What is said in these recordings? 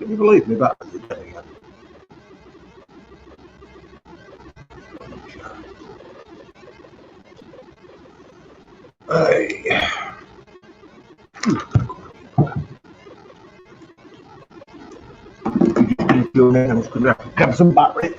Can you believe me? Back to the day again. Hey. I'm just going to grab some battery.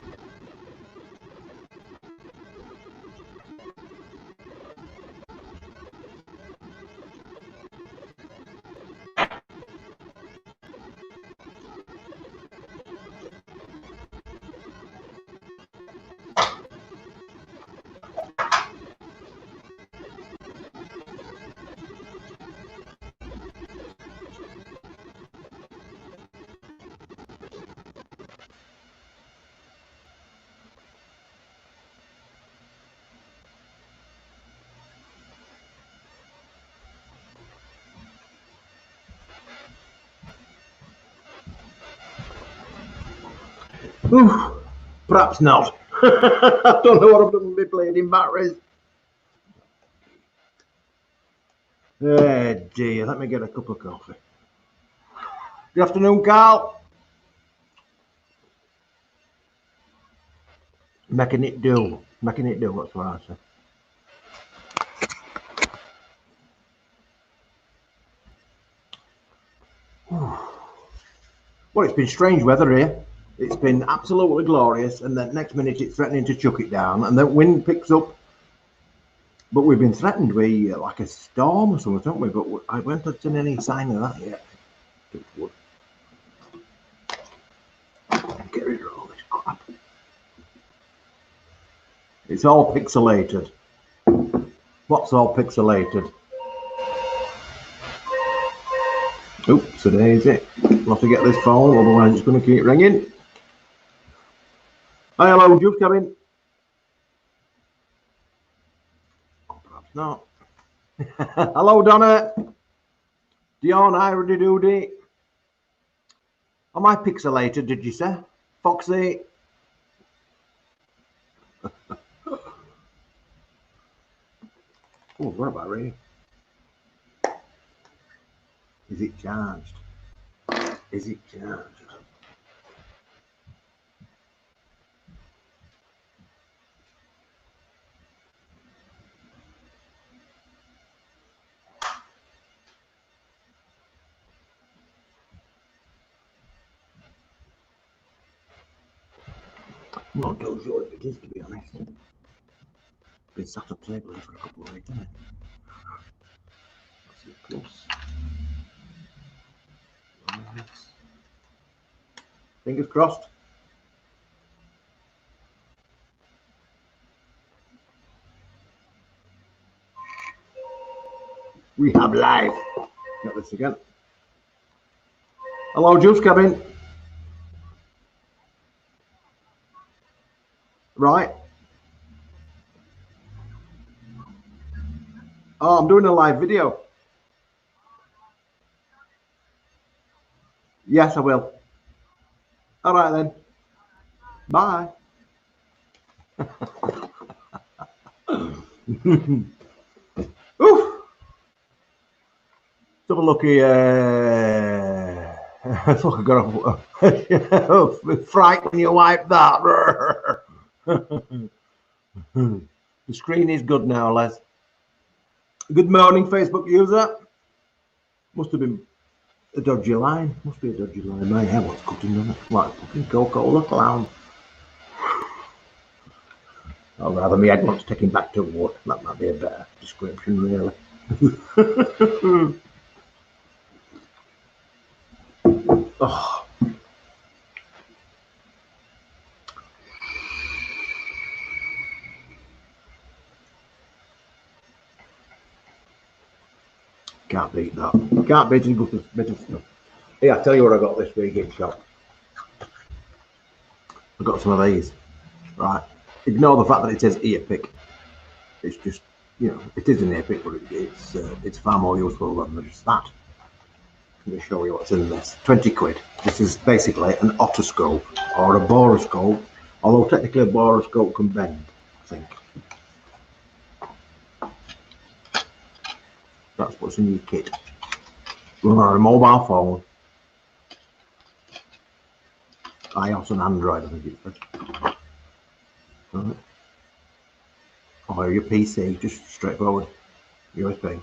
Ooh, perhaps not. I don't know what I've done with my bleeding batteries. Oh dear, let me get a cup of coffee. Good afternoon, Carl. Making it do, that's what I say. Well, it's been strange weather here. It's been absolutely glorious, and then next minute it's threatening to chuck it down, and the wind picks up. But we've been threatened with like a storm or something, haven't we? But I haven't seen any sign of that yet. Get rid of all this crap. It's all pixelated. What's all pixelated? Oops, a daisy. I'll have to get this phone, otherwise it's going to keep ringing. Hi, hello, just coming. Oh, perhaps not. Hello, Donna. Dion, Ira Doody. Am I pixelated, did you say? Foxy. Oh, what about Ray? Is it charged? Is it charged? I'm not too sure if it is, to be honest. Been sat up table for a couple of weeks, hasn't it? Plus. Fingers crossed. We have live. Get this again. Hello, Juice Cabin. Right. Oh, I'm doing a live video. Yes, I will. All right then. Bye. Oof. Let's have a look here. I thought I got a fright when you wipe that. The screen is good now, Les. Good morning, Facebook user. Must have been a dodgy line. Must be a dodgy line. My hair was cutting on it. Like fucking Coca-Cola clown. Or rather, my head wants taking back to wood. That might be a better description, really. Oh. Can't beat that. Can't beat a good bit of stuff. Yeah, I'll tell you what I got this week in shop. I got some of these. Right. Ignore the fact that it says ear pick. It's just, you know, it is an ear pick, but it's far more useful than just that. Let me show you what's in this. 20 quid. This is basically an otoscope or a boroscope, although technically a boroscope can bend, I think. That's what's in your kit. Run on a mobile phone. iOS and Android, I think it says. Right. Or your PC, just straightforward USB.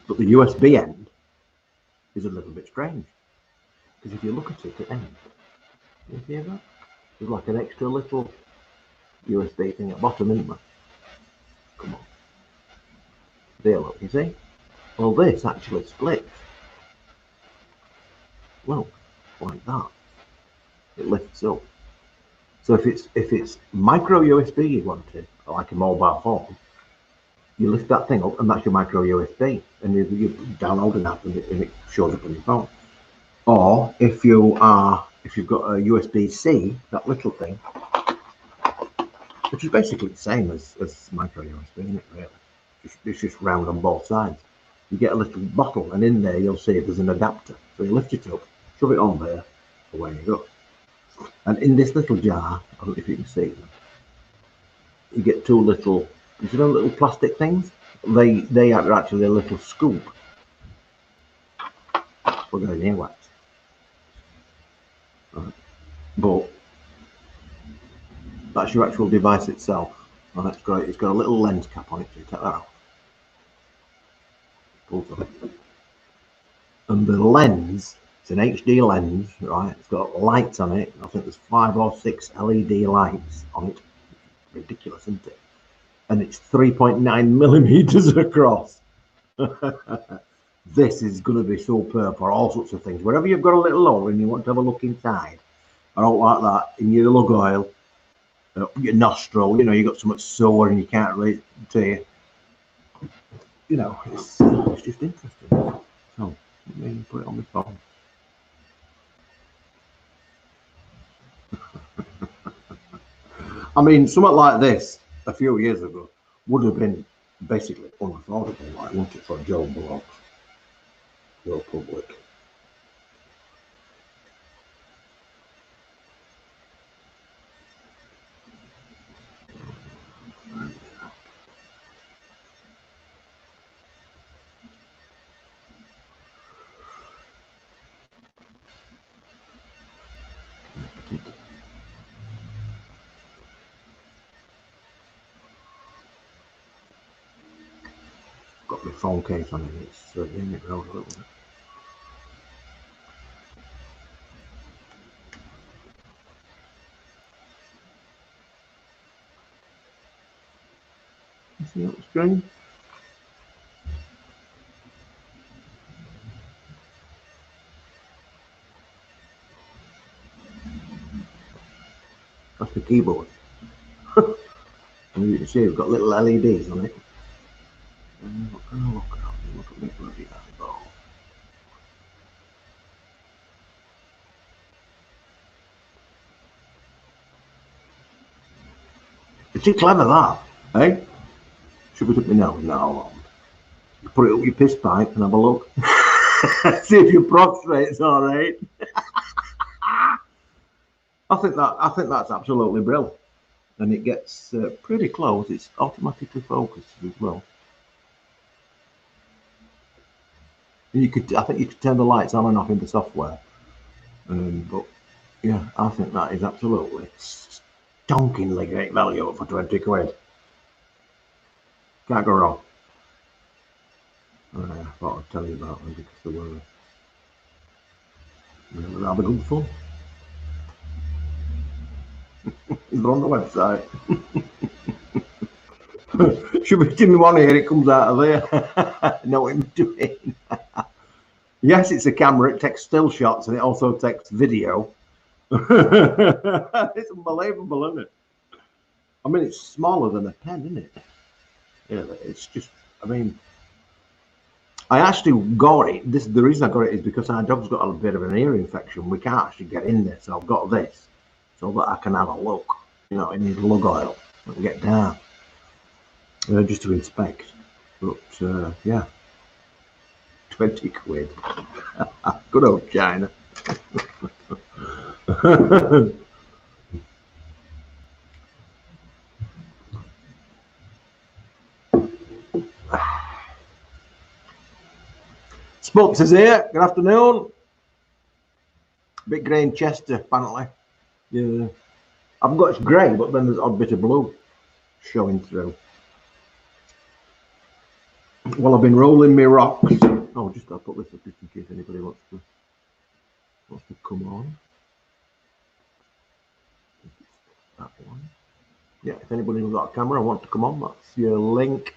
But the USB end is a little bit strange, because if you look at it at end, you see that? There's like an extra little USB thing at the bottom, isn't there? Come on. There, look, you see? Well, this actually splits. Look, like that. It lifts up. So if it's micro USB you wanted, like a mobile phone, you lift that thing up and that's your micro USB, and you download an app and it shows up on your phone. Or if you've got a USB-C, that little thing, which is basically the same as micro USB, isn't it, really? It's just round on both sides. You get a little bottle, and in there you'll see there's an adapter. So you lift it up, shove it on there, away you go. And in this little jar, I don't know if you can see them, you get two little, you see those little plastic things? They are actually a little scoop for going earwax. Right. But that's your actual device itself. And that's great. It's got a little lens cap on it, so you take that out. And the lens, it's an HD lens, right? It's got lights on it. I think there's 5 or 6 LED lights on it. Ridiculous, isn't it? And it's 3.9 millimeters across. This is going to be superb for all sorts of things. Wherever you've got a little hole and you want to have a look inside, I don't like that, in your lug oil, your nostril, you know, you got something sore and you can't really see, you know, it's just interesting. So let me put it on my phone. I mean, something like this a few years ago would have been basically unaffordable, like, wouldn't it, for Joe Blogs, Joe Public. Got my phone case on it, it's in it round a little bit. You see that screen? That's the keyboard. And you can see we've got little LEDs on it. I'm not going to look at me bloody eyeball. Is it clever, that? Eh? Shove it up my nose now. You put it up your piss pipe and have a look. See if your prostrate's all right. I think that's absolutely brilliant, and it gets pretty close. It's automatically focused as well. And I think you could turn the lights on and off in the software. But yeah, I think that is absolutely stonkingly great value for 20 quid. Can't go wrong. I thought I'd tell you about them because they were rather good fun. They're on the website. Should be in one ear, it comes out of there. Know what I'm doing. Yes, it's a camera, it takes still shots and it also takes video. It's unbelievable, isn't it? I mean, it's smaller than a pen, isn't it? Yeah, it's just, I mean, I actually got it. The reason I got it is because our dog's got a bit of an ear infection. We can't actually get in there, so I've got this so that I can have a look, you know, in his lug oil and get down, just to inspect. But yeah, 20 quid. Good old China. Spokes is here. Good afternoon. Bit grey in Chester, apparently. Yeah. I've got it's grey, but then there's an odd bit of blue showing through. Well, I've been rolling my rocks. Oh, I'll put this up just in case anybody wants to come on. That one. Yeah, if anybody's got a camera and wants to come on, that's your link.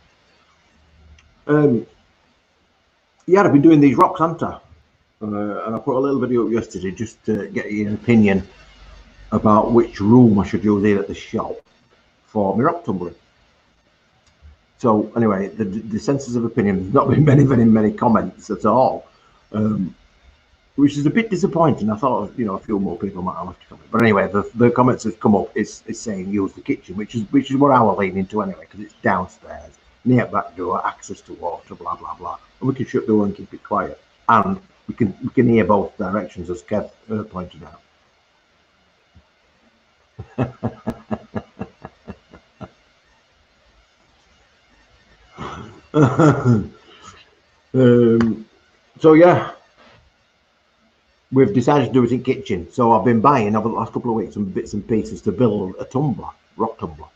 Yeah, I've been doing these rocks, haven't I? And I put a little video up yesterday just to get your opinion about which room I should use here at the shop for my rock tumbling. So anyway, the census of opinion, there's not been many comments at all, which is a bit disappointing. I thought, you know, a few more people might have left a comment. But anyway, the comments that come up is saying use the kitchen, which is what I was leaning to anyway, because it's downstairs, near back door, access to water, blah blah blah, and we can shut the door and keep it quiet, and we can hear both directions, as Kev pointed out. So yeah, we've decided to do it in kitchen. So I've been buying over the last couple of weeks some bits and pieces to build a tumbler, rock tumbler.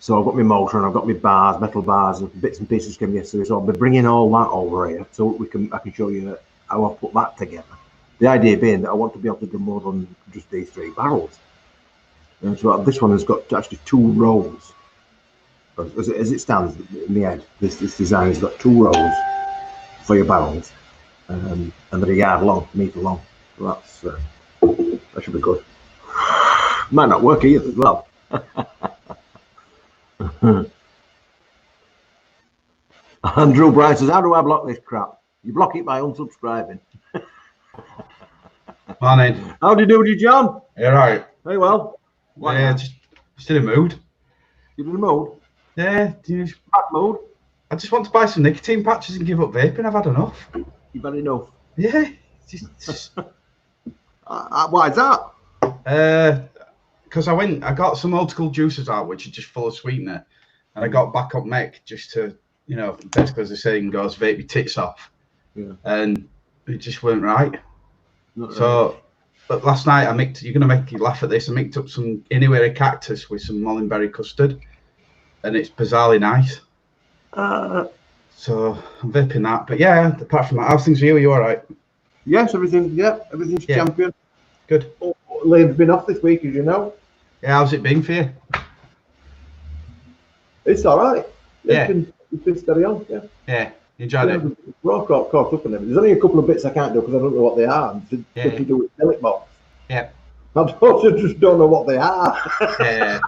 So I've got my motor and I've got my bars, metal bars, and bits and pieces came yesterday. So I'll be bringing all that over here so I can show you how I've put that together. The idea being that I want to be able to do more than just these 3 barrels. And so this one has got actually 2 rows. As it stands in the head, this design has got 2 rows for your barrels, and they're a yard long, metre long. So that should be good. Might not work either as well. Andrew Brian says, "How do I block this crap?" You block it by unsubscribing. Morning. How do you do with you, John? You're right. Very well. Yeah, just in a mood. You're in a mood? Yeah. Bad mood? I just want to buy some nicotine patches and give up vaping. I've had enough. You've had enough? Yeah. Just why is that? Because I got some old school juicers out, which are just full of sweetener, and I got back up mech just to, you know, basically as the saying goes, vape your tits off. Yeah. And it just weren't right. Not So, right. But last night you're gonna make you laugh at this. I mixed up some anywhere cactus with some mullenberry custard, and it's bizarrely nice. So I'm vaping that. But yeah, apart from that, how's things for you? Are you all right? Yes, everything's champion. Good. Lane's been off this week, as you know. Yeah, how's it been for you? It's all right. Yeah. It's been steady on. Yeah. Yeah. You enjoyed it? We're all caught up in it. There's only a couple of bits I can't do because I don't know what they are. To do with billet box. Yeah. I just don't know what they are. Yeah.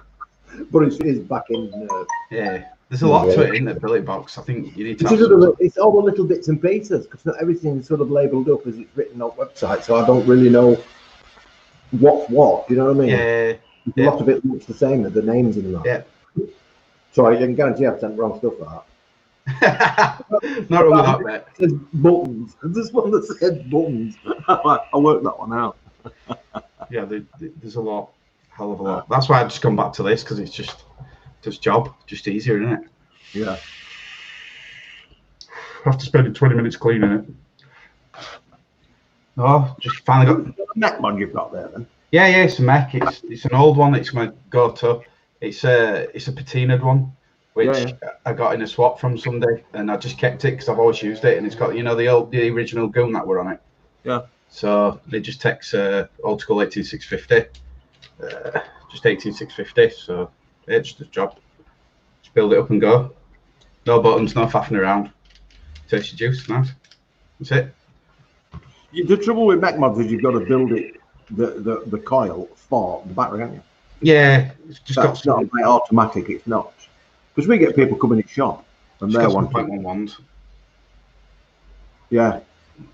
But it's back in. Yeah. There's a lot to it in the billet box. I think you need to. It's all the little bits and pieces because not everything is sort of labelled up as it's written on website. So I don't really know what's what. You know what I mean? Yeah. A lot of it looks the same. The names in that. Yeah. So I can guarantee I've sent wrong stuff like that. Not wrong with that bit. It says buttons. There's one that says buttons. I'll work that one out. Yeah, there's a lot, hell of a lot. That's why I've just gone back to this because it's just easier, isn't it? Yeah. After spending 20 minutes cleaning it. Oh, just finally got the mech one you've got there then. Yeah, it's a mech. It's an old one. It's my go-to. It's a patinaed one, which I got in a swap from Sunday, and I just kept it because I've always used it, and it's got, you know, the original goon that were on it. Yeah. So it just takes old school 18650, just 18650. So it's just a job. Just build it up and go. No buttons, no faffing around. Taste your juice, nice. That's it. The trouble with mech mods is you've got to build it the coil for the battery, haven't you? Yeah, it's just That's not automatic. It's not, because we get people coming in shop and they're 1.11s. Yeah.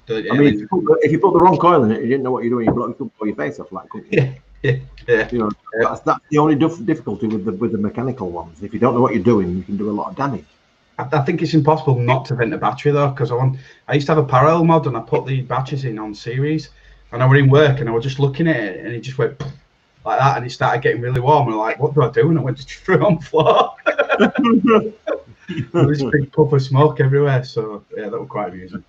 I mean, if you put the wrong coil in it, you didn't know what you're doing. You blocked your face off, like, couldn't you? Yeah. You know, that's the only difficulty with the mechanical ones. If you don't know what you're doing, you can do a lot of damage. I think it's impossible not to vent a battery though, because I used to have a parallel mod and I put the batteries in on series, and I were in work and I was just looking at it and it just went like that, and it started getting really warm. And I'm like, what do I do? And I went to throw it on the floor. There was a big puff of smoke everywhere. So yeah, that was quite amusing.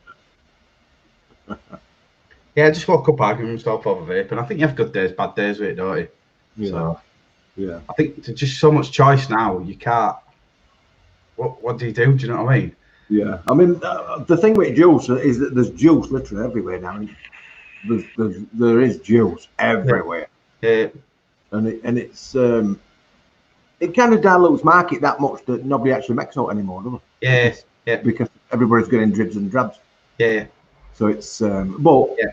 Yeah, I just woke up arguing myself over vape, and I think you have good days, bad days with it, don't you? Yeah. So, yeah. I think there's just so much choice now. You can't. What do you do? Do you know what I mean? Yeah. I mean, the thing with juice is that there's juice literally everywhere now. There is juice everywhere, Yeah, and it's it kind of dilutes market that much that nobody actually makes out anymore, does it? yeah, Because everybody's getting dribs and drabs. yeah, So it's but yeah,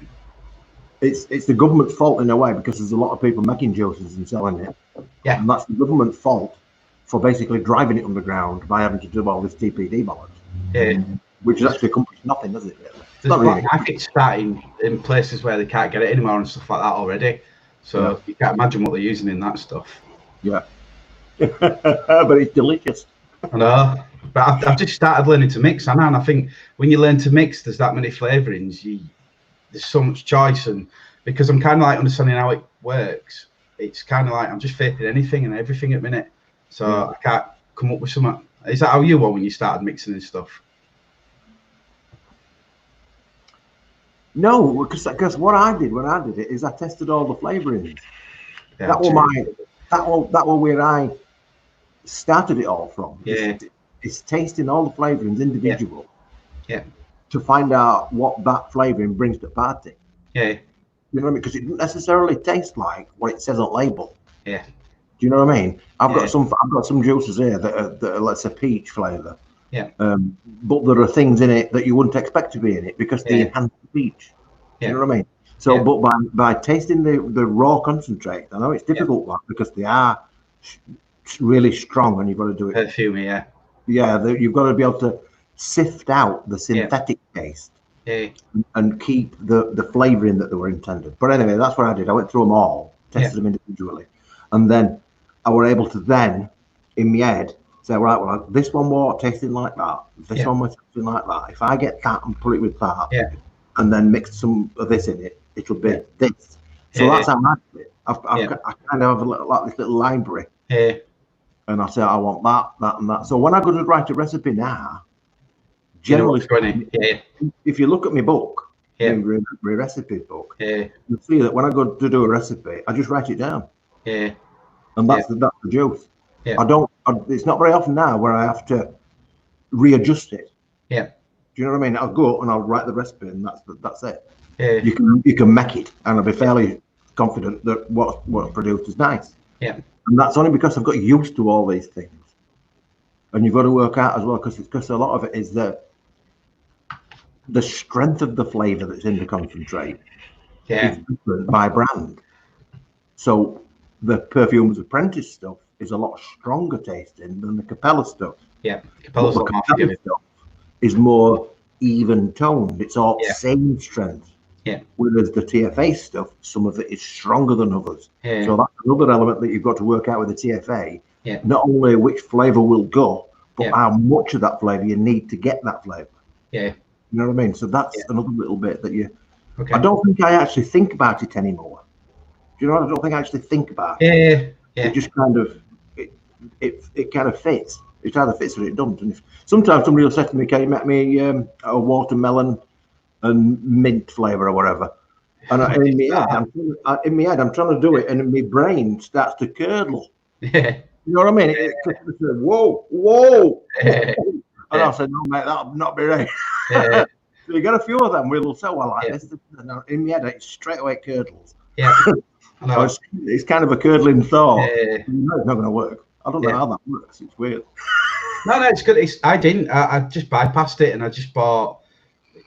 it's the government's fault in a way because there's a lot of people making juices and selling it, yeah, and that's the government's fault for basically driving it underground by having to do all this TPD bollocks, yeah. which has actually accomplished nothing, does it? Really? It's not Black really. market starting in places where they can't get it anymore and stuff like that already. So you can't imagine what they're using in that stuff. Yeah, but it's delicious. I know, but I've just started learning to mix, and I think when you learn to mix, there's that many flavourings. There's so much choice, and because I'm kind of like understanding how it works, it's kind of like I'm just vaping anything and everything at the minute. So I can't come up with something. Is that how you were when you started mixing and stuff? No, because what I did when I did it is I tested all the flavourings. Yeah, that was where I started it all from. Yeah. It's tasting all the flavourings individual. Yeah. To find out what that flavouring brings to the party. Yeah. You know what I mean? Because it doesn't necessarily taste like what it says on label. Yeah. Do you know what I mean? I've got some juices here that are let's say peach flavour. Yeah. But there are things in it that you wouldn't expect to be in it because they enhance the peach. Yeah. You know what I mean? So, but by tasting the raw concentrate, I know it's difficult because they are really strong, and you've got to do it. Perfume, yeah. Yeah, you've got to be able to sift out the synthetic taste and keep the flavouring that they were intended. But anyway, that's what I did. I went through them all, tested them individually, and then I were able to then, in my head, say, right, well, this one was tasting like that. This one was tasting like that. If I get that and put it with that, and then mix some of this in it, it'll be this. So that's how I did it. I kind of have like this little library. Yeah. And I say, I want that, and that. So when I go to write a recipe now, generally, if you look at my book, my recipe book, you'll see that when I go to do a recipe, I just write it down. Yeah. And that's the juice. Yeah. It's not very often now where I have to readjust it. Yeah. Do you know what I mean? I'll go and I'll write the recipe, and that's it. Yeah. You can make it, and I'll be fairly confident that what's produced is nice. Yeah. And that's only because I've got used to all these things. And you've got to work out as well, because a lot of it is the strength of the flavour that's in the concentrate is different by brand. So the Perfumer's Apprentice stuff is a lot stronger tasting than the Capella stuff. Yeah, Capella's the Capella stuff is more even toned. It's all same strength. Yeah. Whereas the TFA stuff, some of it is stronger than others. Yeah. So that's another element that you've got to work out with the TFA. Yeah. Not only which flavour will go, but how much of that flavour you need to get that flavour. Yeah. You know what I mean? So that's another little bit that you. Okay. I don't think I actually think about it anymore. Do you know what? I don't think I actually think about it. Yeah. It just kind of it kind of fits. It either fits or it doesn't. And sometimes somebody will say to me, "Can you make me a watermelon and mint flavour or whatever?" And in my head, I'm trying to do it, and my brain starts to curdle. Yeah. You know what I mean? It says, whoa. And I said, no, mate, that'll not be right. So you got a few of them will say, well, like this. In my head, it straight away curdles. Yeah. So it's kind of a curdling thought. Yeah. No, it's not going to work. I don't know how that works. It's weird. No, it's good. I didn't. I just bypassed it, and I just bought,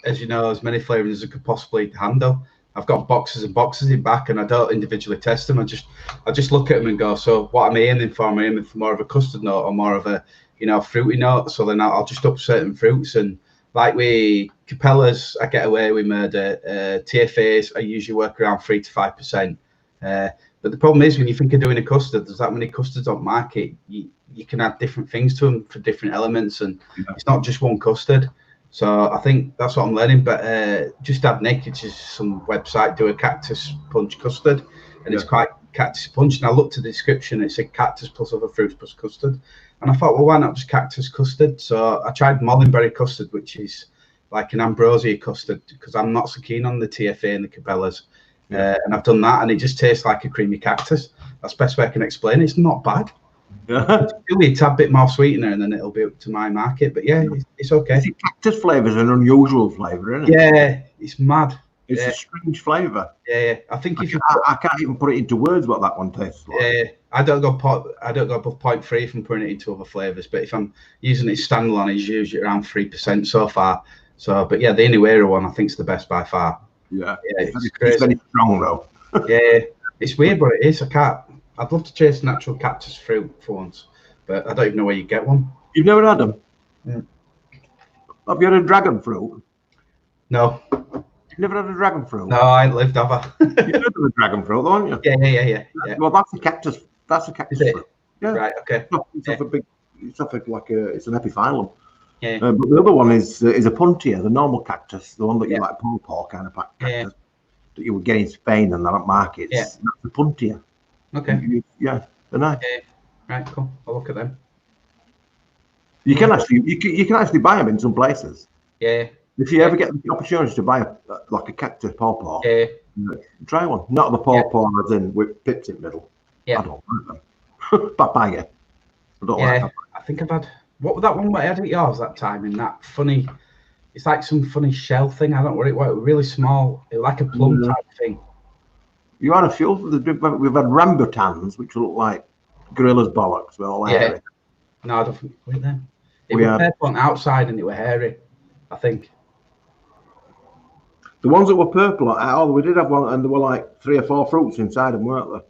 as you know, as many flavours as I could possibly handle. I've got boxes and boxes in back, and I don't individually test them. I just look at them and go, so what am I aiming for? Am I aiming for more of a custard note or more of a, fruity note? So then I'll just up certain fruits. And like with Capellas, I get away with murder. TFAs, I usually work around 3 to 5%. But the problem is when you think of doing a custard, there's that many custards on market. You can add different things to them for different elements, and it's not just one custard. So I think that's what I'm learning. But Just Add Nick, which is some website, do a cactus punch custard, and it's quite cactus punch. And I looked at the description, it said cactus plus other fruits plus custard, and I thought, well, why not just cactus custard? So I tried mulberry custard, which is like an ambrosia custard, because I'm not so keen on the TFA and the Cabela's. And I've done that, and it just tastes like a creamy cactus. That's the best way I can explain it. It's not bad. It's really a tad bit more sweetener, and then it'll be up to my market. But yeah, it's okay. Cactus flavour is an unusual flavour, isn't it? Yeah, it's mad. It's a strange flavour. Yeah, I think if I can't even put it into words what that one tastes like. Yeah, I don't go above 0.3 if I'm putting it into other flavours. But if I'm using it standalone, it's usually around 3% so far. So, but yeah, the Inuera one I think is the best by far. Yeah, it's very strong though. Yeah, it's weird, but it is. I'd love to chase natural cactus fruit for once, but I don't even know where you get one. You've never had them? Yeah. Have you had a dragon fruit? No. You've never had a dragon fruit? No, I ain't lived, have I? You've had a dragon fruit, though, haven't you? Yeah. Well, that's a cactus. That's a cactus fruit. Yeah. Right. Okay. It's off a big. It's off like a. It's an epiphyllum. Yeah. But the other one is a puntia, the normal cactus, the one that you like pawpaw kind of cactus that you would get in Spain and the markets. Yeah. That's the puntia. Okay. Yeah, they're nice. Right. Cool. I'll look at them. You can actually buy them in some places. Yeah. If you ever get the opportunity to buy like a cactus pawpaw, try one. Not the pawpaw as in with pips in the middle. Yeah. I don't like them. Papaya. I don't like them. I think I've had. What was that one I had at yours that time in that funny? It's like some funny shell thing. I don't know what it was. Really small. It was like a plum type thing. You had a few. We've had rambutans, which look like gorilla's bollocks. Well, hairy. No, I don't think we them. It was purple on outside and it was hairy, I think. The ones that were purple, we did have one, and there were like 3 or 4 fruits inside them, weren't there?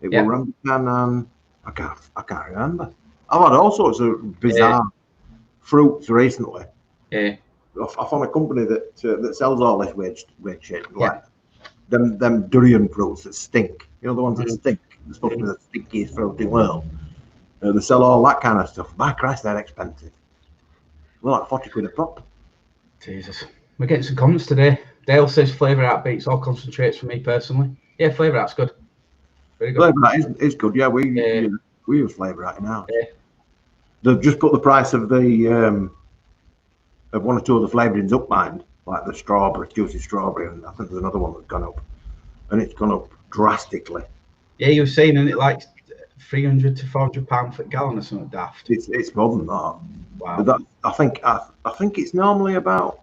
It was rambutan and I can't remember. I've had all sorts of bizarre fruits recently. Yeah. I found a company that sells all this weird shit, like them durian fruits that stink. You know, the ones that stink. They're supposed to be the stinkiest fruit in the world. They sell all that kind of stuff. My Christ, they're expensive. They're like 40 quid a pop. Jesus. We're getting some comments today. Dale says flavour out beats all concentrates for me personally. Yeah, flavour out's good. Very good. Flavour out is good. Yeah, we use flavour out now. Yeah. They've just put the price of the of 1 or 2 of the flavourings up, mind, like the strawberry, juicy strawberry, and I think there's another one that's gone up, and it's gone up drastically. Yeah, you were saying, isn't it, like 300 to 400 pound per gallon or something daft? It's more than that. Wow. I think it's normally about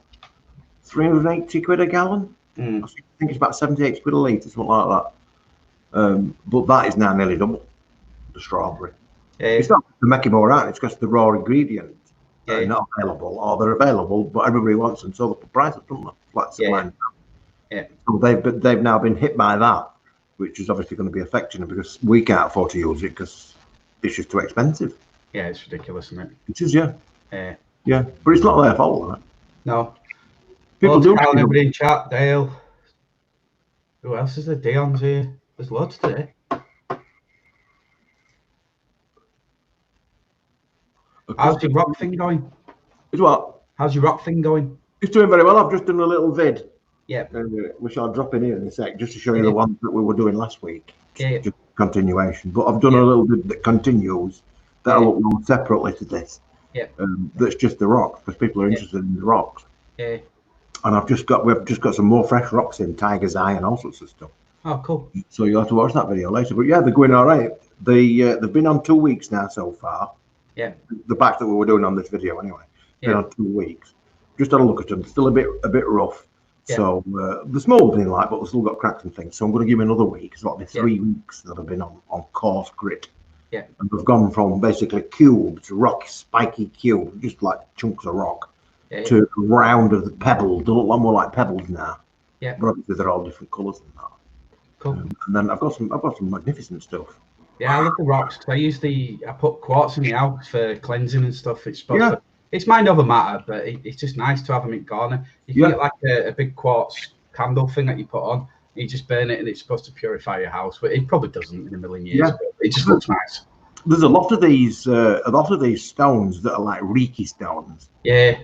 380 quid a gallon. I think it's about 78 quid a litre, something like that. But that is now nearly double the strawberry. Yeah. It's not to make it more out, it's because the raw ingredients are not available, or they're available, but everybody wants them, so the price of them flat supply. So they've now been hit by that, which is obviously going to be affecting them because we can't afford to use it because it's just too expensive. Yeah, it's ridiculous, isn't it? It is, yeah. But it's not their fault, isn't it? No. People do. Everybody in chat, Dale. Who else is there? Dion's here. There's loads today. How's your rock thing going? It's what? How's your rock thing going? It's doing very well. I've just done a little vid. Yeah. Which I'll drop in here in a sec, just to show you the ones that we were doing last week. Yeah. Just continuation. But I've done a little bit that continues that'll look separately to this. Yeah. That's just the rocks, because people are interested in the rocks. Yeah. And we've just got some more fresh rocks in, Tiger's Eye and all sorts of stuff. Oh, cool. So you'll have to watch that video later. But yeah, they're going all right. They've been on 2 weeks now so far. Yeah. The batch that we were doing on this video anyway. Been on 2 weeks. Just had a look at them. Still a bit rough. Yeah. So the small thing like, but we've still got cracks and things. So I'm going to give them another week. It's like 3 weeks that I've been on coarse grit. Yeah. And we've gone from basically cubes, rock, spiky cubes, just like chunks of rock, to round of the pebbles. They look a lot more like pebbles now. Yeah. But obviously they're all different colours and that. Cool. And then I've got some magnificent stuff. Yeah, I love the rocks because I put quartz in the house for cleansing and stuff. It's supposed to, it's mind over matter, but it's just nice to have them in corner. You can get like a big quartz candle thing that you put on. You just burn it, and it's supposed to purify your house, but it probably doesn't in a million years. But it just looks nice. There's a lot of these stones that are like Reiki stones. Yeah.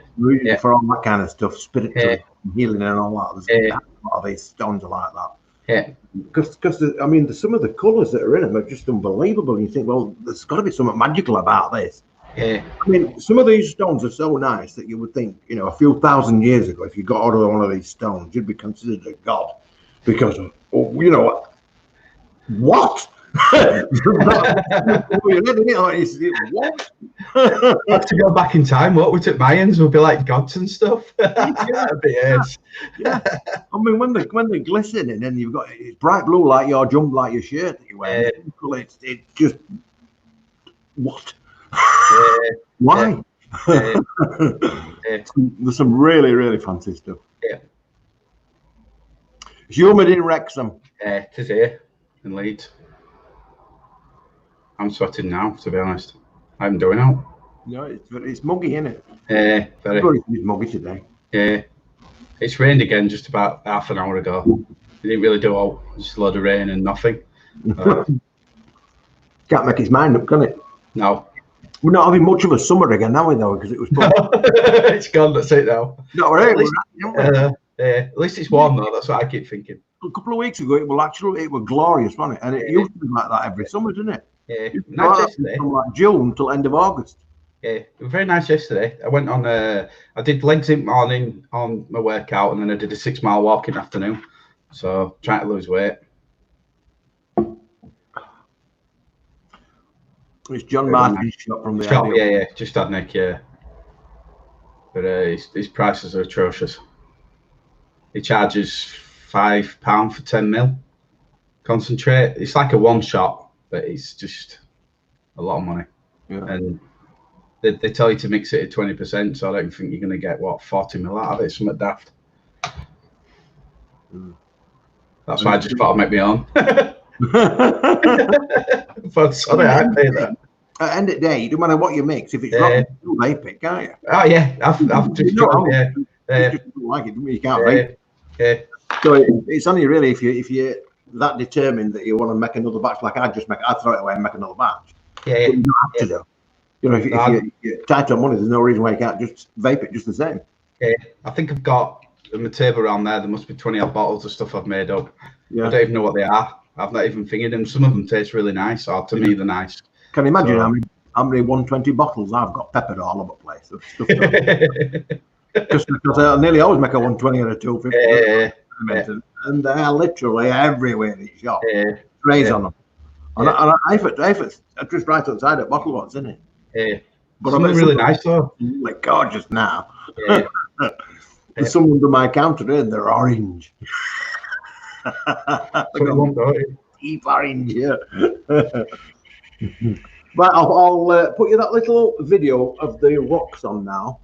For all that kind of stuff, spiritual healing and all that. There's a lot of these stones are like that. Yeah. Because I mean, some of the colours that are in them are just unbelievable. And you think, well, there's got to be something magical about this. Yeah. I mean, some of these stones are so nice that you would think, you know, a few thousand years ago, if you got hold of one of these stones, you'd be considered a god because, you know, what? What? Have to go back in time. What we took Mayans would be like gods and stuff. That'd be it. Yeah. I mean, when they glisten and then you've got it's bright blue like your jump, like your shirt that you wear. It's just what? Why? There's some really, really fancy stuff. Yeah. It's humid in Wrexham. It is here in Leeds. I'm sweating now, to be honest. I'm doing out. No, it's muggy, isn't it? Yeah, very. It's muggy today. Yeah. It's rained again just about half an hour ago. It didn't really do all. Just a load of rain and nothing. Can't make its mind up, can it? No. We're not having much of a summer again, are we, though? Because it was. It's gone. That's it now. No, at least it's warm though. That's what I keep thinking. A couple of weeks ago, it was glorious, wasn't it? And it used to be like that every summer, didn't it? Yeah. Nice yesterday. From like June till end of August. Yeah, it was very nice yesterday. I went on. I did legs in the morning on my workout, and then I did a 6 mile walk in the afternoon. So trying to lose weight. It's John Martin's shop from the shop. Yeah, just had Nick. Yeah, but his prices are atrocious. He charges £5 for 10 mil concentrate. It's like a one shot, but it's just a lot of money. Yeah. And they tell you to mix it at 20%, so I don't think you're going to get 40 mil out of it. Something daft. That's why I just thought I'd make me own. Sorry, I pay that. At the end of the day, no matter what you mix, if it's wrong, you vape it, can't you? Oh yeah, I've just you just don't like it, you can't vape. Yeah. So it's only really if you're that determined that you want to make another batch, like I'd throw it away and make another batch. Yeah. But you don't have to do. You know, if you're tight on money, there's no reason why you can't just vape it just the same. Yeah, I think I've got on the table around there must be 20 odd bottles of stuff I've made up. Yeah. I don't even know what they are. I've not even fingered them. Some of them taste really nice, or to me they're nice. Can you imagine how many 120 bottles I've got peppered all over the place of stuff? Just because I nearly always make a 120 and a 250. And they're literally everywhere in the shop. Trays on them. And I just right outside at bottle ones, isn't it? Yeah. But some are really nice though. Like gorgeous now. There's some under my counter and they're orange. Deep orange, yeah. Right, I'll put you that little video of the rocks on now.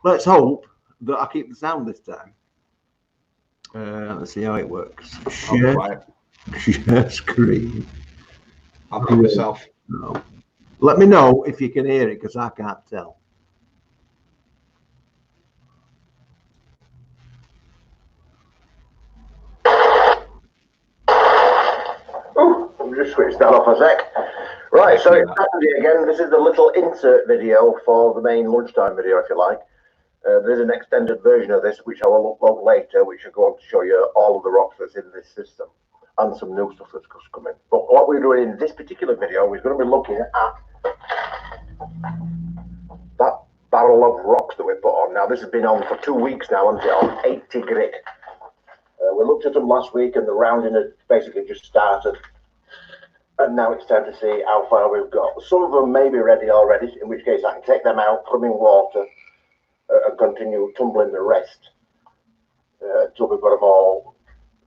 Let's hope that I keep the sound this time. Let's see how it works. Share screen. I'll do it myself. No. Let me know if you can hear it because I can't tell. Oh, I'll just switch that off a sec. Right, so it's Saturday again. This is the little insert video for the main lunchtime video, if you like. There's an extended version of this, which I will upload later, which will go on to show you all of the rocks that's in this system and some new stuff that's just coming. But what we're doing in this particular video, we're going to be looking at that barrel of rocks that we put on. Now, this has been on for 2 weeks now, hasn't it, on 80 grit. We looked at them last week, and the rounding had basically just started. And now it's time to see how far we've got. Some of them may be ready already, in which case I can take them out, put them in water, and continue tumbling the rest until we've got them all,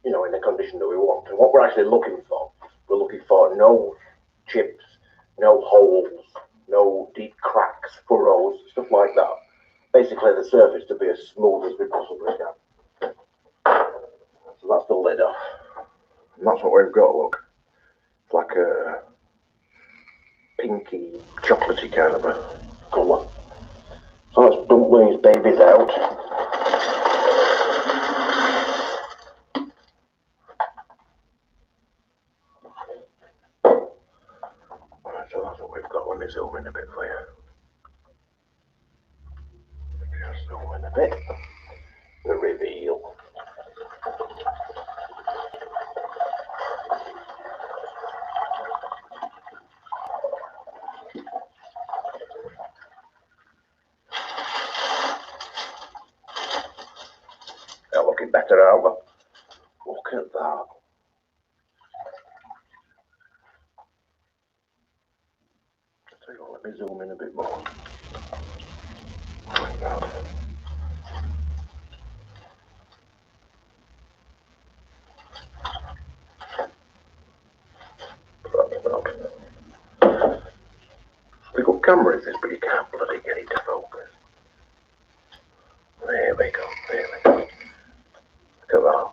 you know, in the condition that we want. And what we're actually looking for, we're looking for no chips, no holes, no deep cracks, furrows, stuff like that. Basically, the surface to be as smooth as we possibly can. So that's the lid off. And that's what we've got, look. It's like a pinky, chocolatey kind of a colour. So let's dump these babies out. Right, so that's what we've got. Let me zoom in a bit for you. Just zoom in a bit. The reveal. looking better, aren't we? Look at that. Tell you what, let me zoom in a bit more. Like that. We've got camera in this, but you can't bloody get it to focus. There we go, there we go. Look at that.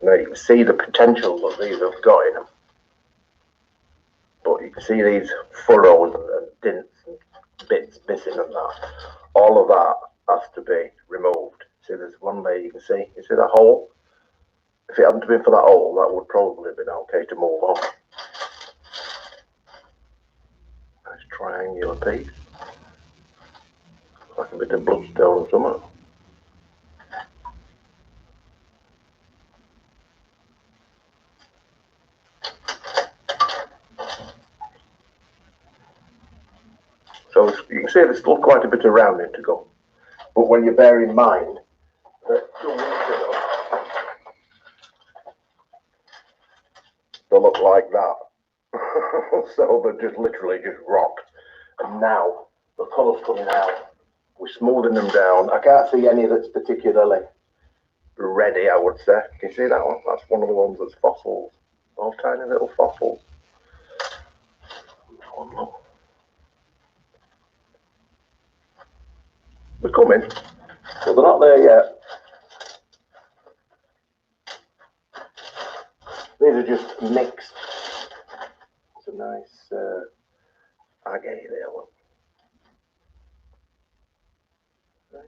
Now you can see the potential that these have got in them. But you can see these furrows and dints and bits missing and that. All of that has to be removed. See, there's one there you can see. You see that hole? If it hadn't been for that hole, that would probably have been okay to move on. Nice triangular piece. Like a bit of bloodstone or something. So you can see there's still quite a bit of rounding to go. But when you bear in mind that 2 weeks ago, they look like that. So they're just literally just rocked. And now the colour's coming out. We're smoothing them down. I can't see any that's particularly ready, I would say. Can you see that one? That's one of the ones that's fossils. All tiny little fossils. One look. They're coming, but they're not there yet. These are just mixed. It's a nice agate there, look. Look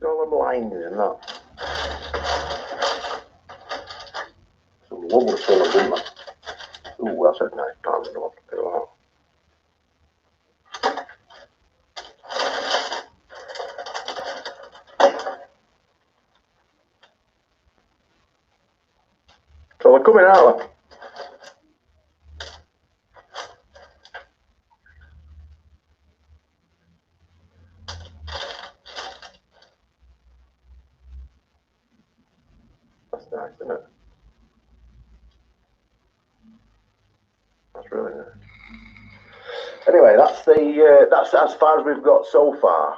at all them lines in that. Some lovely colours in there. Ooh, that's a nice pattern. Look at that. So they're coming out. That's nice, isn't it? That's really nice. Anyway, that's as far as we've got so far.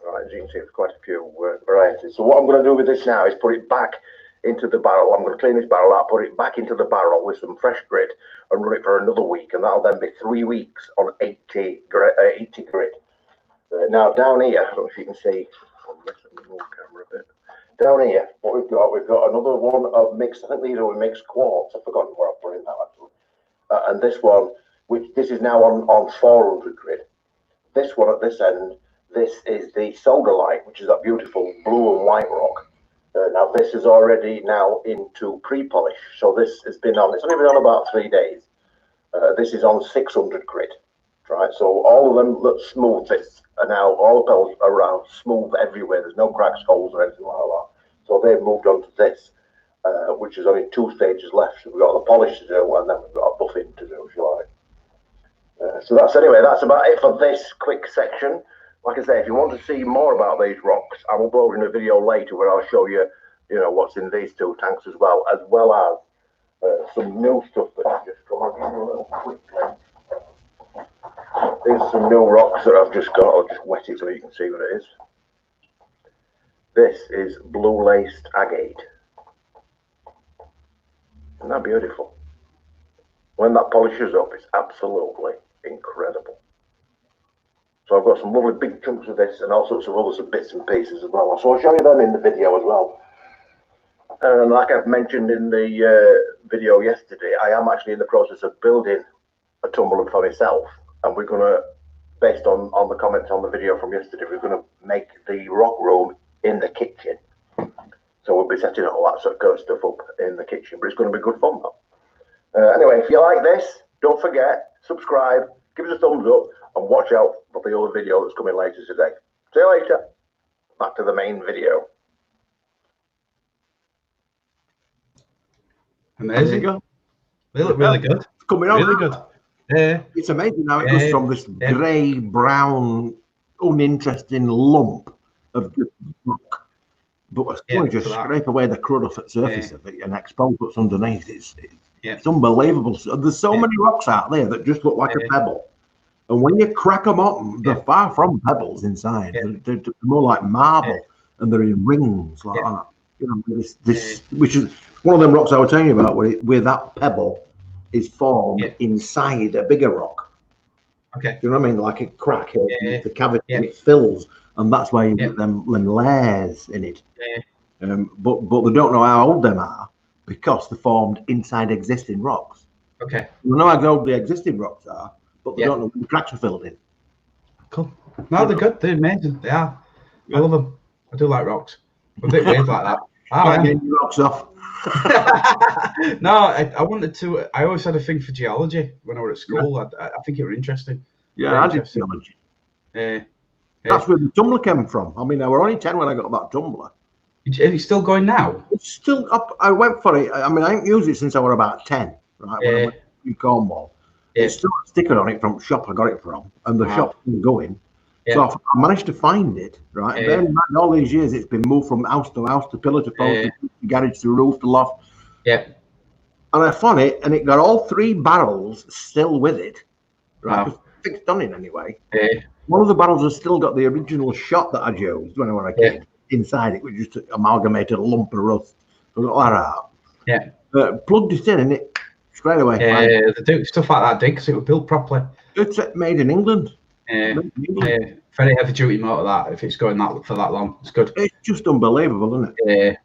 Right, as you can see, there's quite a few varieties. So what I'm going to do with this now is put it back into the barrel. I'm going to clean this barrel out, put it back into the barrel with some fresh grit and run it for another week, and that'll then be 3 weeks on 80 grit. Now down here, I don't know if you can see, I'll move camera a bit. Down here, what we've got another one of mixed, I think these are mixed quartz. I've forgotten where I put in that actually. And this one, which this is now on 400 grit. This one at this end, this is the sodalite, which is that beautiful blue and white rock. Now this is already now into pre-polish, so this has been on, it's only been on about 3 days. This is on 600 grit, right? So all of them that smooth this are now, all the pebbles are around smooth everywhere. There's no cracks, holes or anything like that. So they've moved on to this, which is only 2 stages left. So we've got the polish to do, and then we've got a buffing to do, if you like. So that's about it for this quick section. Like I say, if you want to see more about these rocks, I'm uploading a video later where I'll show you, what's in these 2 tanks as well as some new stuff that I've just come on. Give you a little quick glance. There's some new rocks that I've just got. I'll just wet it so you can see what it is. This is blue laced agate. Isn't that beautiful? When that polishes up, it's absolutely incredible. So I've got some lovely big chunks of this and all sorts of other bits and pieces as well. So I'll show you them in the video as well. And like I've mentioned in the video yesterday, I am actually in the process of building a tumbler for myself. And we're going to, based on the comments on the video from yesterday, we're going to make the rock room in the kitchen. So we'll be setting all that sort of stuff up in the kitchen. But it's going to be good fun though. Anyway, if you like this, don't forget, subscribe, give us a thumbs up, and watch out for the other video that's coming later today. See you later. Back to the main video. Amazing. They look really good. It's coming on. Really good. Yeah. It's amazing how it goes from this grey, brown, uninteresting lump of rock. But as soon as you scrape away the crud off the surface of it and expose what's underneath, it's unbelievable. There's so many rocks out there that just look like a pebble. And when you crack them open, they're far from pebbles inside. They're more like marble, and they're in rings like that. You know, this which is one of them rocks I was telling you about, where that pebble is formed inside a bigger rock. Okay. Do you know what I mean? Like a crack, the cavity it fills, and that's why you get them layers in it. But they don't know how old them are because they're formed inside existing rocks. Okay. They know how old the existing rocks are, but they don't know when the cracks are filled in. Cool. No, they're good. They're amazing. They are. I love them. I do like rocks. I'm a bit weird like that. Getting your rocks off. No, I wanted to. I always had a thing for geology when I was at school. I think it was interesting. Yeah, I did geology. That's where the tumbler came from. I mean, I was only 10 when I got that tumbler. Is it still going now? It's still up. I went for it. I mean, I haven't used it since I was about 10, right? When I went to Cornwall. It's still a sticker on it from the shop I got it from, and the shop's still going. So I managed to find it, right? And then all these years, it's been moved from house to house, to pillar to post, to garage to roof to loft. And I found it, and it got all 3 barrels still with it, right? Wow. Fixed on it anyway. One of the barrels has still got the original shot that I used when I was a kid inside it, which just amalgamated a lump of rust. I got that out. Plugged it in, and it straight away. They do stuff like that, because it was built properly. It's made in England. Very heavy duty motor that, if it's going for that long. It's good. It's just unbelievable, isn't it?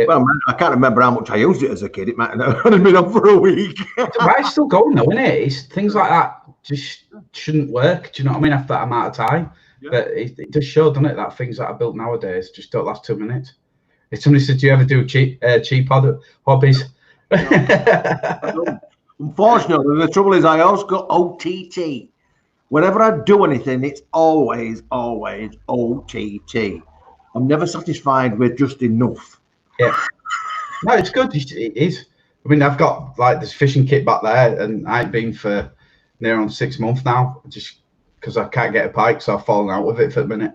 Well, man, I can't remember how much I used it as a kid. It might have only been on for a week. It's still going though, isn't it? Things like that just shouldn't work. Do you know what I mean? After that amount of time. But it does show, doesn't it, that things that are built nowadays just don't last 2 minutes. If somebody said, do you ever do cheap hobbies? No. Unfortunately, the trouble is I also got OTT. Whenever I do anything, it's always OTT. I'm never satisfied with just enough. No, it's good. It is. I mean, I've got like this fishing kit back there, and I've been for near on 6 months now, just because I can't get a pike, so I've fallen out with it for a minute.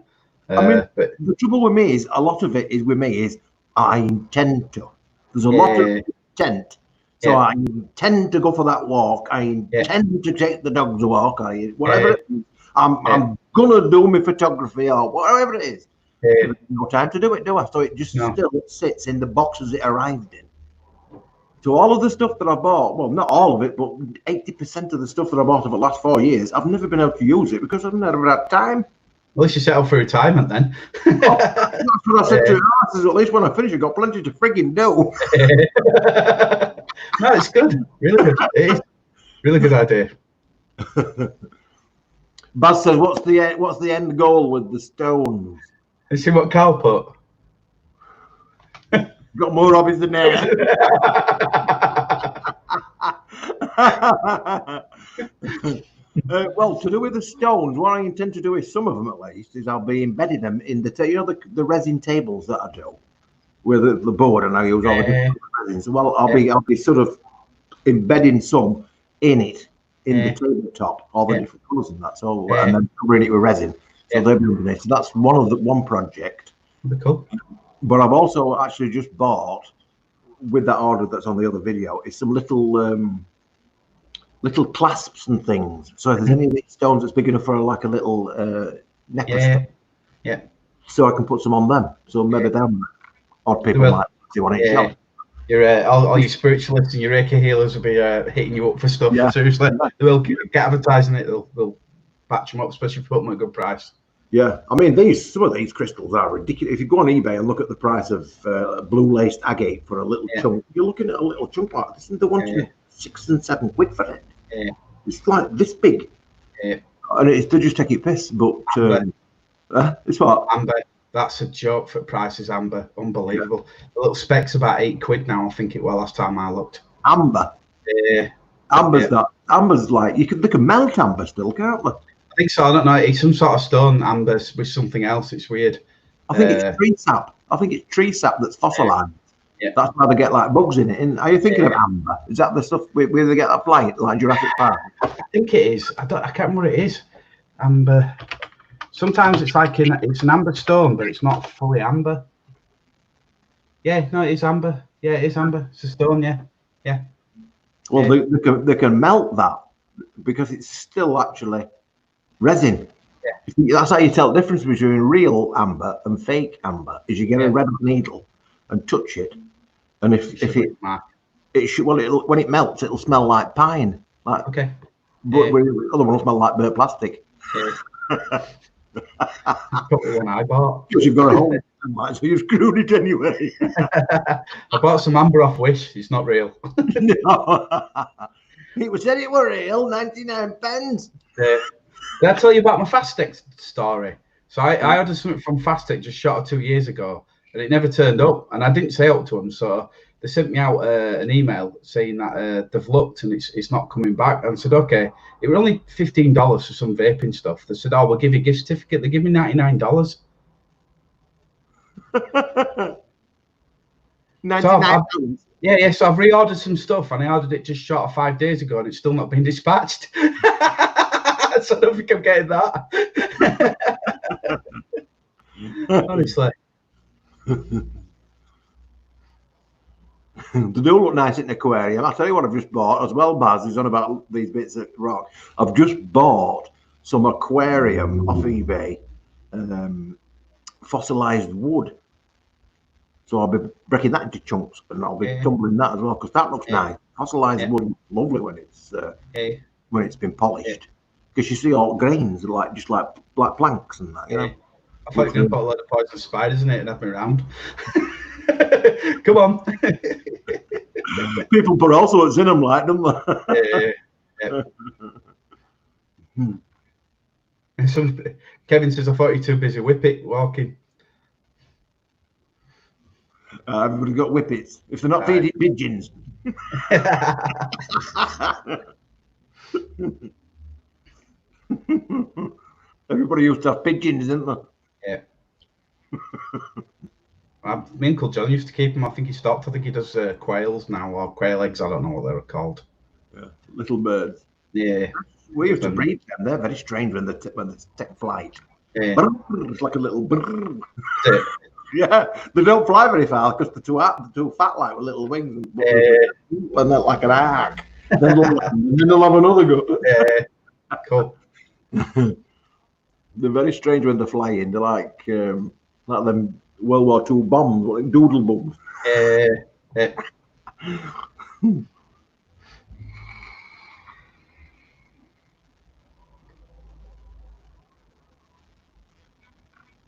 I mean, but the trouble with me is a lot of it is with me is I intend to. There's a lot of intent. So I intend to go for that walk. I intend to take the dogs a walk. Whatever it is, I'm gonna do my photography or whatever it is. There's no time to do it, do I? So it just still sits in the boxes it arrived in. So all of the stuff that I bought, well, not all of it, but 80% of the stuff that I bought over the last 4 years, I've never been able to use it because I've never had time. At least you set up for retirement then. That's what I said to her. I said, at least when I finish, I've got plenty to frigging do. No, it's good. Really good. It is. Really good idea. Baz says, what's the end goal with the stones? Let's see what Carl put. Got more hobbies than that. Well, to do with the stones, what I intend to do is some of them at least is I'll be embedding them in the resin tables that I do with the board, and I use all the different resins. Well, I'll be sort of embedding some in it in the tabletop, all the different colours and that, so and then covering it with resin. So they'll be underneath. So that's one project. Cool. But I've also actually just bought, with that order that's on the other video, is some little clasps and things. So if there's any of these stones that's big enough for like a little necklace, so I can put some on them. So maybe them odd people might do on each shop. All your spiritualists and your Reiki healers will be hitting you up for stuff. Seriously, they will get advertising it. They'll patch them up, especially if you put them at a good price. Yeah, I mean, some of these crystals are ridiculous. If you go on eBay and look at the price of blue laced agate for a little chunk, you're looking at a little chunk like this, and they want you 6 and 7 quid for it. It's like this big, and they just take it piss. But it's what amber. That's a joke for prices. Amber, unbelievable. The little spec's about 8 quid now. I think it was last time I looked. Amber. Amber's like they can melt amber still, can't they? I think so. I don't know. It's some sort of stone amber with something else. It's weird. I think it's tree sap. I think it's tree sap that's fossilized. That's why they get like bugs in it. And are you thinking of amber? Is that the stuff where they get that flight like Jurassic Park? I think it is. I can't remember what it is. Amber. Sometimes it's like it's an amber stone, but it's not fully amber. Yeah, no, it is amber. Yeah, it is amber. It's a stone. Yeah, yeah. Well, they can melt that because it's still actually resin. Yeah. That's how you tell the difference between real amber and fake amber. Is you get a red needle and touch it, and if it should, well, when it melts, it'll smell like pine. Like, okay. But the other one will smell like burnt plastic. Yeah. Probably one I bought. Because you've got a hole, so you've screwed it anyway. I bought some amber off Wish. It's not real. No. It said it were real, 99 pence. Did I tell you about my Fastec story? So I ordered something from Fastec just short of 2 years ago, and it never turned up. And I didn't say out to them, so they sent me out an email saying that they've looked and it's not coming back. And I said, okay. It was only $15 for some vaping stuff. They said, oh, we'll give you a gift certificate. They give me $99. $99. Yeah. So I've reordered some stuff, and I ordered it just short of 5 days ago, and it's still not been dispatched. So I don't think I'm getting that. Honestly. They do look nice in the aquarium. I'll tell you what I've just bought as well, Baz is on about these bits of rock. I've just bought some aquarium off eBay, fossilized wood. So I'll be breaking that into chunks, and I'll be tumbling that as well, because that looks nice. Fossilized wood, lovely when it's been polished. Because you see all grains like just like black planks and that, you know. I thought you were going to put a load of poison spiders in it and have me around. Come on. People put all sorts in them, like, don't they? Yeah. Kevin says, I thought you're too busy walking. Everybody's got whippets. If they're not feeding pigeons. Everybody used to have pigeons, didn't they? Yeah. My Uncle John used to keep them. I think he stopped. I think he does quails now, or quail eggs. I don't know what they're called. Yeah, little birds. Yeah. We used to breed them. They're very strange when they take flight. Yeah. It's like a little brrr. Yeah, they don't fly very far because they're too fat, like with little wings. And they're like an arc. Then they'll have another go. Yeah. Cool. They're very strange when they're flying. They're like them World War II bombs, like doodle bombs. Yeah.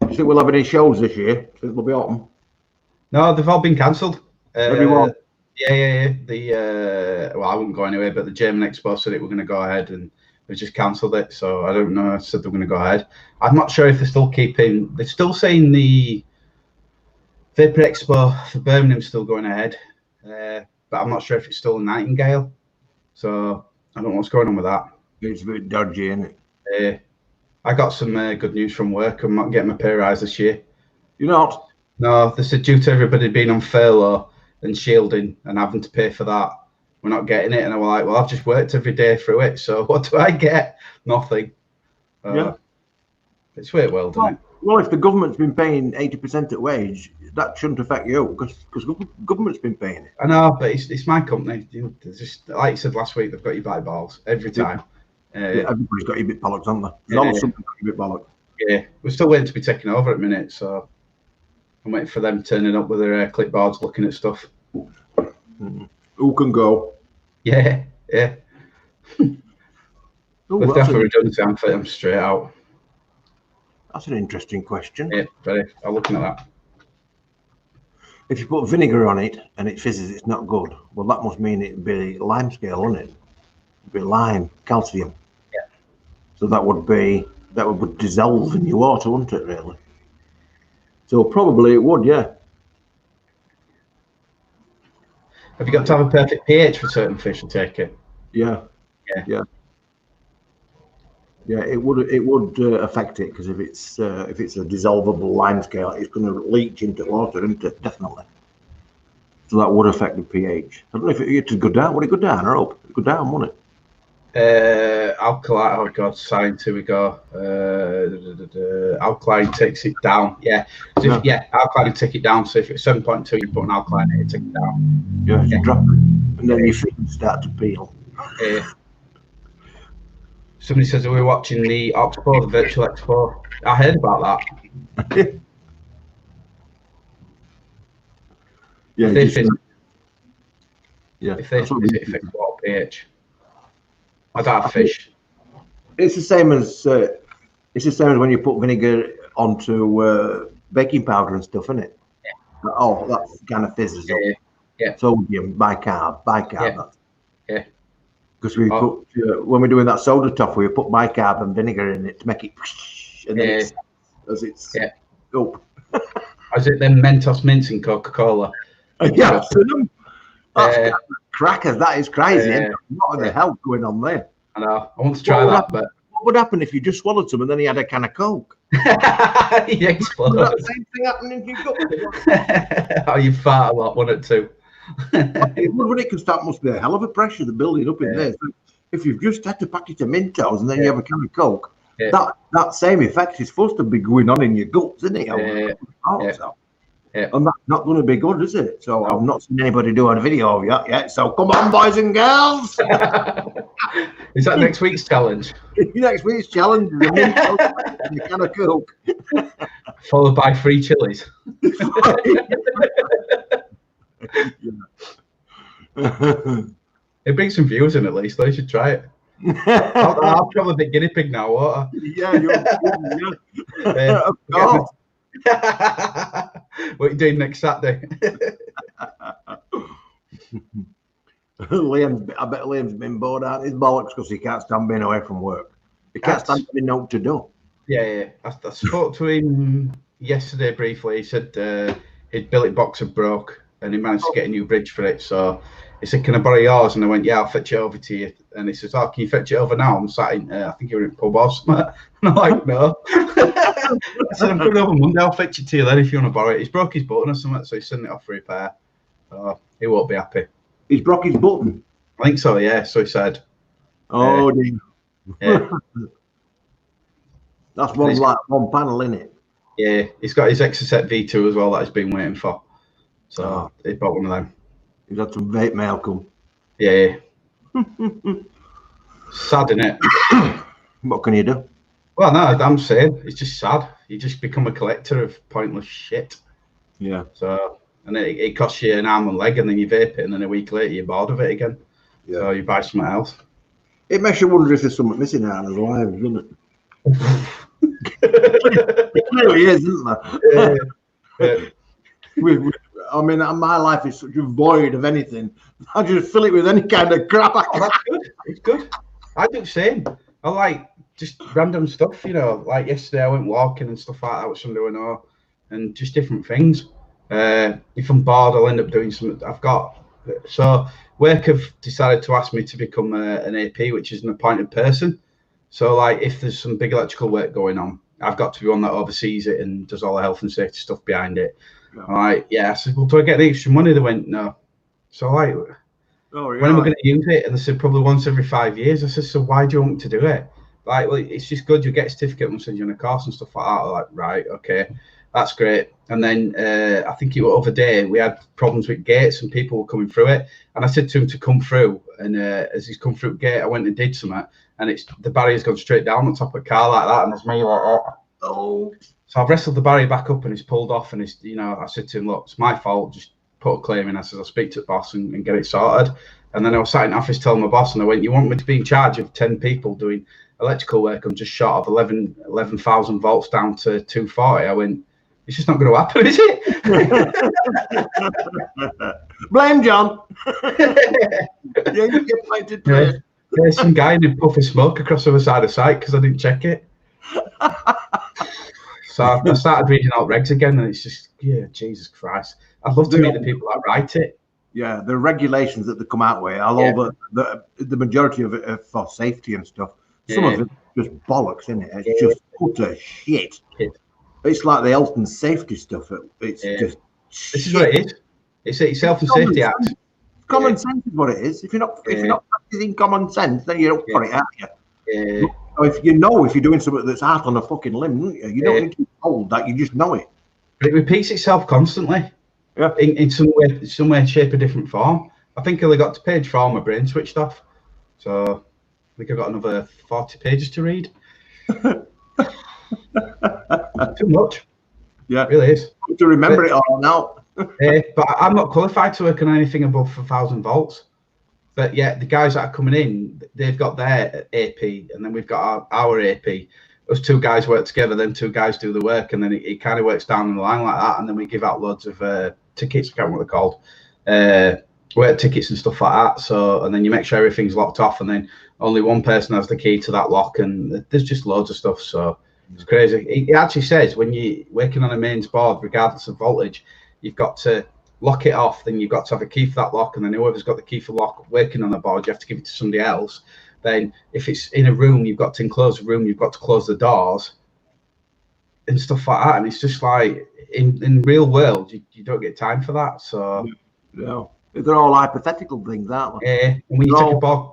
Do you think we'll have any shows this year? Do you think they'll be autumn? No, they've all been cancelled. Everyone? Yeah. Well, I wouldn't go anywhere, but the German Expo said it were going to go ahead, and they just cancelled it. So I don't know. I said they're going to go ahead. I'm not sure if they're still keeping. They're still saying the Vapor Expo for Birmingham's still going ahead, but I'm not sure if it's still in Nightingale. So I don't know what's going on with that. It's a bit dodgy, isn't it? I got some good news from work. I'm not getting my pay rise this year. You're not? No, they said due to everybody being on furlough and shielding and having to pay for that, we're not getting it. And I was like, well, I've just worked every day through it, so what do I get? Nothing. It's weird world, isn't it? Well, if the government's been paying 80% at wage, that shouldn't affect you because government's been paying it. I know, but it's my company. Just like you said last week, they've got you by balls every time. Everybody's got your bit bollocks, haven't they? There's always something got your bit bollocks. Yeah, we're still waiting to be taken over at the minute, so I'm waiting for them turning up with their clipboards looking at stuff. Who can go? Yeah. If they offer redundancy, I'm fitting them straight out. That's an interesting question. Yeah, very. I'm looking at that. If you put vinegar on it and it fizzes, it's not good. Well, that must mean it'd be lime scale, wouldn't it? It'd be lime, calcium. Yeah. So that would dissolve in your water, wouldn't it, really? So probably it would, yeah. Have you got to have a perfect pH for certain fish, I take it? Yeah. It would affect it, because if it's a dissolvable lime scale, it's going to leach into water, isn't it? Definitely. So that would affect the pH. I don't know if it would go down. Would it go down or up? It'd go down, wouldn't it? Alkaline. Oh God, sign. Here we go. Alkaline takes it down. Yeah. So alkaline take it down. So if it's 7.2, you put an alkaline in it, take it down. Yeah, you drop it, and then your feet start to peel. Somebody says we're watching the Expo, the virtual expo. I heard about that. Yeah, if they affect water pH. I don't have fish. It's the same as when you put vinegar onto baking powder and stuff, isn't it? Yeah. Oh, that kind of fizzes up. Yeah. Sodium, bicarb. Yeah. Because we put when we're doing that soda toffee, we put bicarb and vinegar in it to make it, and then it's up. Is it then Mentos mints and Coca-Cola? Yeah, that's crackers. That is crazy. What the hell going on there? I know. I want to try that, but what would happen if you just swallowed some and then you had a can of Coke? You explode. Would that same thing happen in your gut? Oh, you fart a lot, wouldn't it too? It would, because that must be a hell of a pressure, the building up in there. So if you've just had a packet of Mentos and then you have a can of Coke, that same effect is supposed to be going on in your guts, isn't it? And that's not going to be good, is it? So I've not seen anybody do a video of that yet. So come on, boys and girls. Is that next week's challenge? Next week's challenge is a Mentos and a can of Coke. Followed by 3 chilies. It brings some views in at least. They should try it. I'll probably be guinea pig now, won't I? Yeah, of course. What are you doing next Saturday? I bet Liam's been bored out his bollocks because he can't stand being away from work. He can't stand having nothing to do. Yeah. I spoke to him yesterday briefly. He said his billet box had broke and he managed to get a new bridge for it. So he said, "Can I borrow yours?" And I went, "Yeah, I'll fetch it over to you." And he says, "Oh, can you fetch it over now?" I'm sat in, I think you're in a pub or something. And I'm like, "No." I said, "I'm coming over Monday. I'll fetch it to you then if you want to borrow it." He's broke his button or something, so he's sending it off for repair. He won't be happy. He's broke his button? I think so, yeah. So he said. Oh, dear. Yeah. That's one panel, isn't it? Yeah, he's got his Exocet V2 as well that he's been waiting for. So he bought one of them. He's had some vape mail come. Yeah. Sad, isn't it? What can you do? Well, no, I'm saying it's just sad. You just become a collector of pointless shit. Yeah. So, and it costs you an arm and leg, and then you vape it, and then a week later you're bored of it again. Yeah. So you buy something else. It makes you wonder if there's something missing out of the lives, doesn't it? It really is, isn't there? Yeah. I mean, my life is such a void of anything. I just fill it with any kind of crap. Oh, that's good. It's good. I do the same. I like just random stuff, like yesterday I went walking and stuff like that with somebody I know, and just different things. If I'm bored, I'll end up doing something. So work have decided to ask me to become an AP, which is an appointed person. So like if there's some big electrical work going on, I've got to be one that oversees it and does all the health and safety stuff behind it. Yeah. I said, "Well, do I get the extra money?" They went, "No." So when am I going to use it? And they said, "Probably once every 5 years." I said, "So why do you want me to do it?" Like, well, it's just good. You get a certificate and send you on a course and stuff like that. I'm like, right, okay, that's great. And then I think it was other day we had problems with gates and people were coming through it. And I said to him to come through. And as he's come through the gate, I went and did something. And the barrier's gone straight down the top of the car like that. And there's me like that. Oh. So I've wrestled the barrier back up and it's pulled off. And it's, I said to him, "Look, it's my fault. Just put a claim in." I said, "I'll speak to the boss and get it sorted." And then I was sat in the office telling my boss, and I went, "You want me to be in charge of 10 people doing electrical work? I'm just short of 11,000 volts down to 240. I went, "It's just not going to happen, is it?" Blame John. You get pointed to There's some guy in a puff of smoke across the other side of the site because I didn't check it. So I started reading out regs again, and it's just, Jesus Christ. I'd love to meet the people that write it. Yeah, the regulations that they come out with, although the majority of it are for safety and stuff. Some of it just bollocks, isn't it? It's just utter shit. It's like the health and safety stuff. It's just this is what it is. It's Health and Safety Act. Common sense is what it is. If you're not practicing common sense, then you're up for it, aren't you? Yeah. If you're doing something that's out on a fucking limb, don't you? You don't need to be told that. You just know it. But it repeats itself constantly. Yeah. In some way, shape, or different form. I think I only got to page 4, my brain switched off. So I think I've got another 40 pages to read. Too much. Yeah, it really is. To remember it all now. But I'm not qualified to work on anything above 1,000 volts. But yeah, the guys that are coming in, they've got their AP, and then we've got our AP. Those 2 guys work together, then 2 guys do the work, and then it kind of works down the line like that. And then we give out loads of tickets, I can't remember what they're called, work tickets and stuff like that. So, and then you make sure everything's locked off, and then only one person has the key to that lock, and there's just loads of stuff. So it's crazy. It actually says when you're working on a mains board, regardless of voltage, you've got to lock it off, then you've got to have a key for that lock, and then whoever's got the key for lock working on the board, you have to give it to somebody else. Then if it's in a room, you've got to enclose the room, you've got to close the doors and stuff like that. And it's just like in real world, you don't get time for that. So no, they're all hypothetical things, aren't they? Yeah. And when you take a board,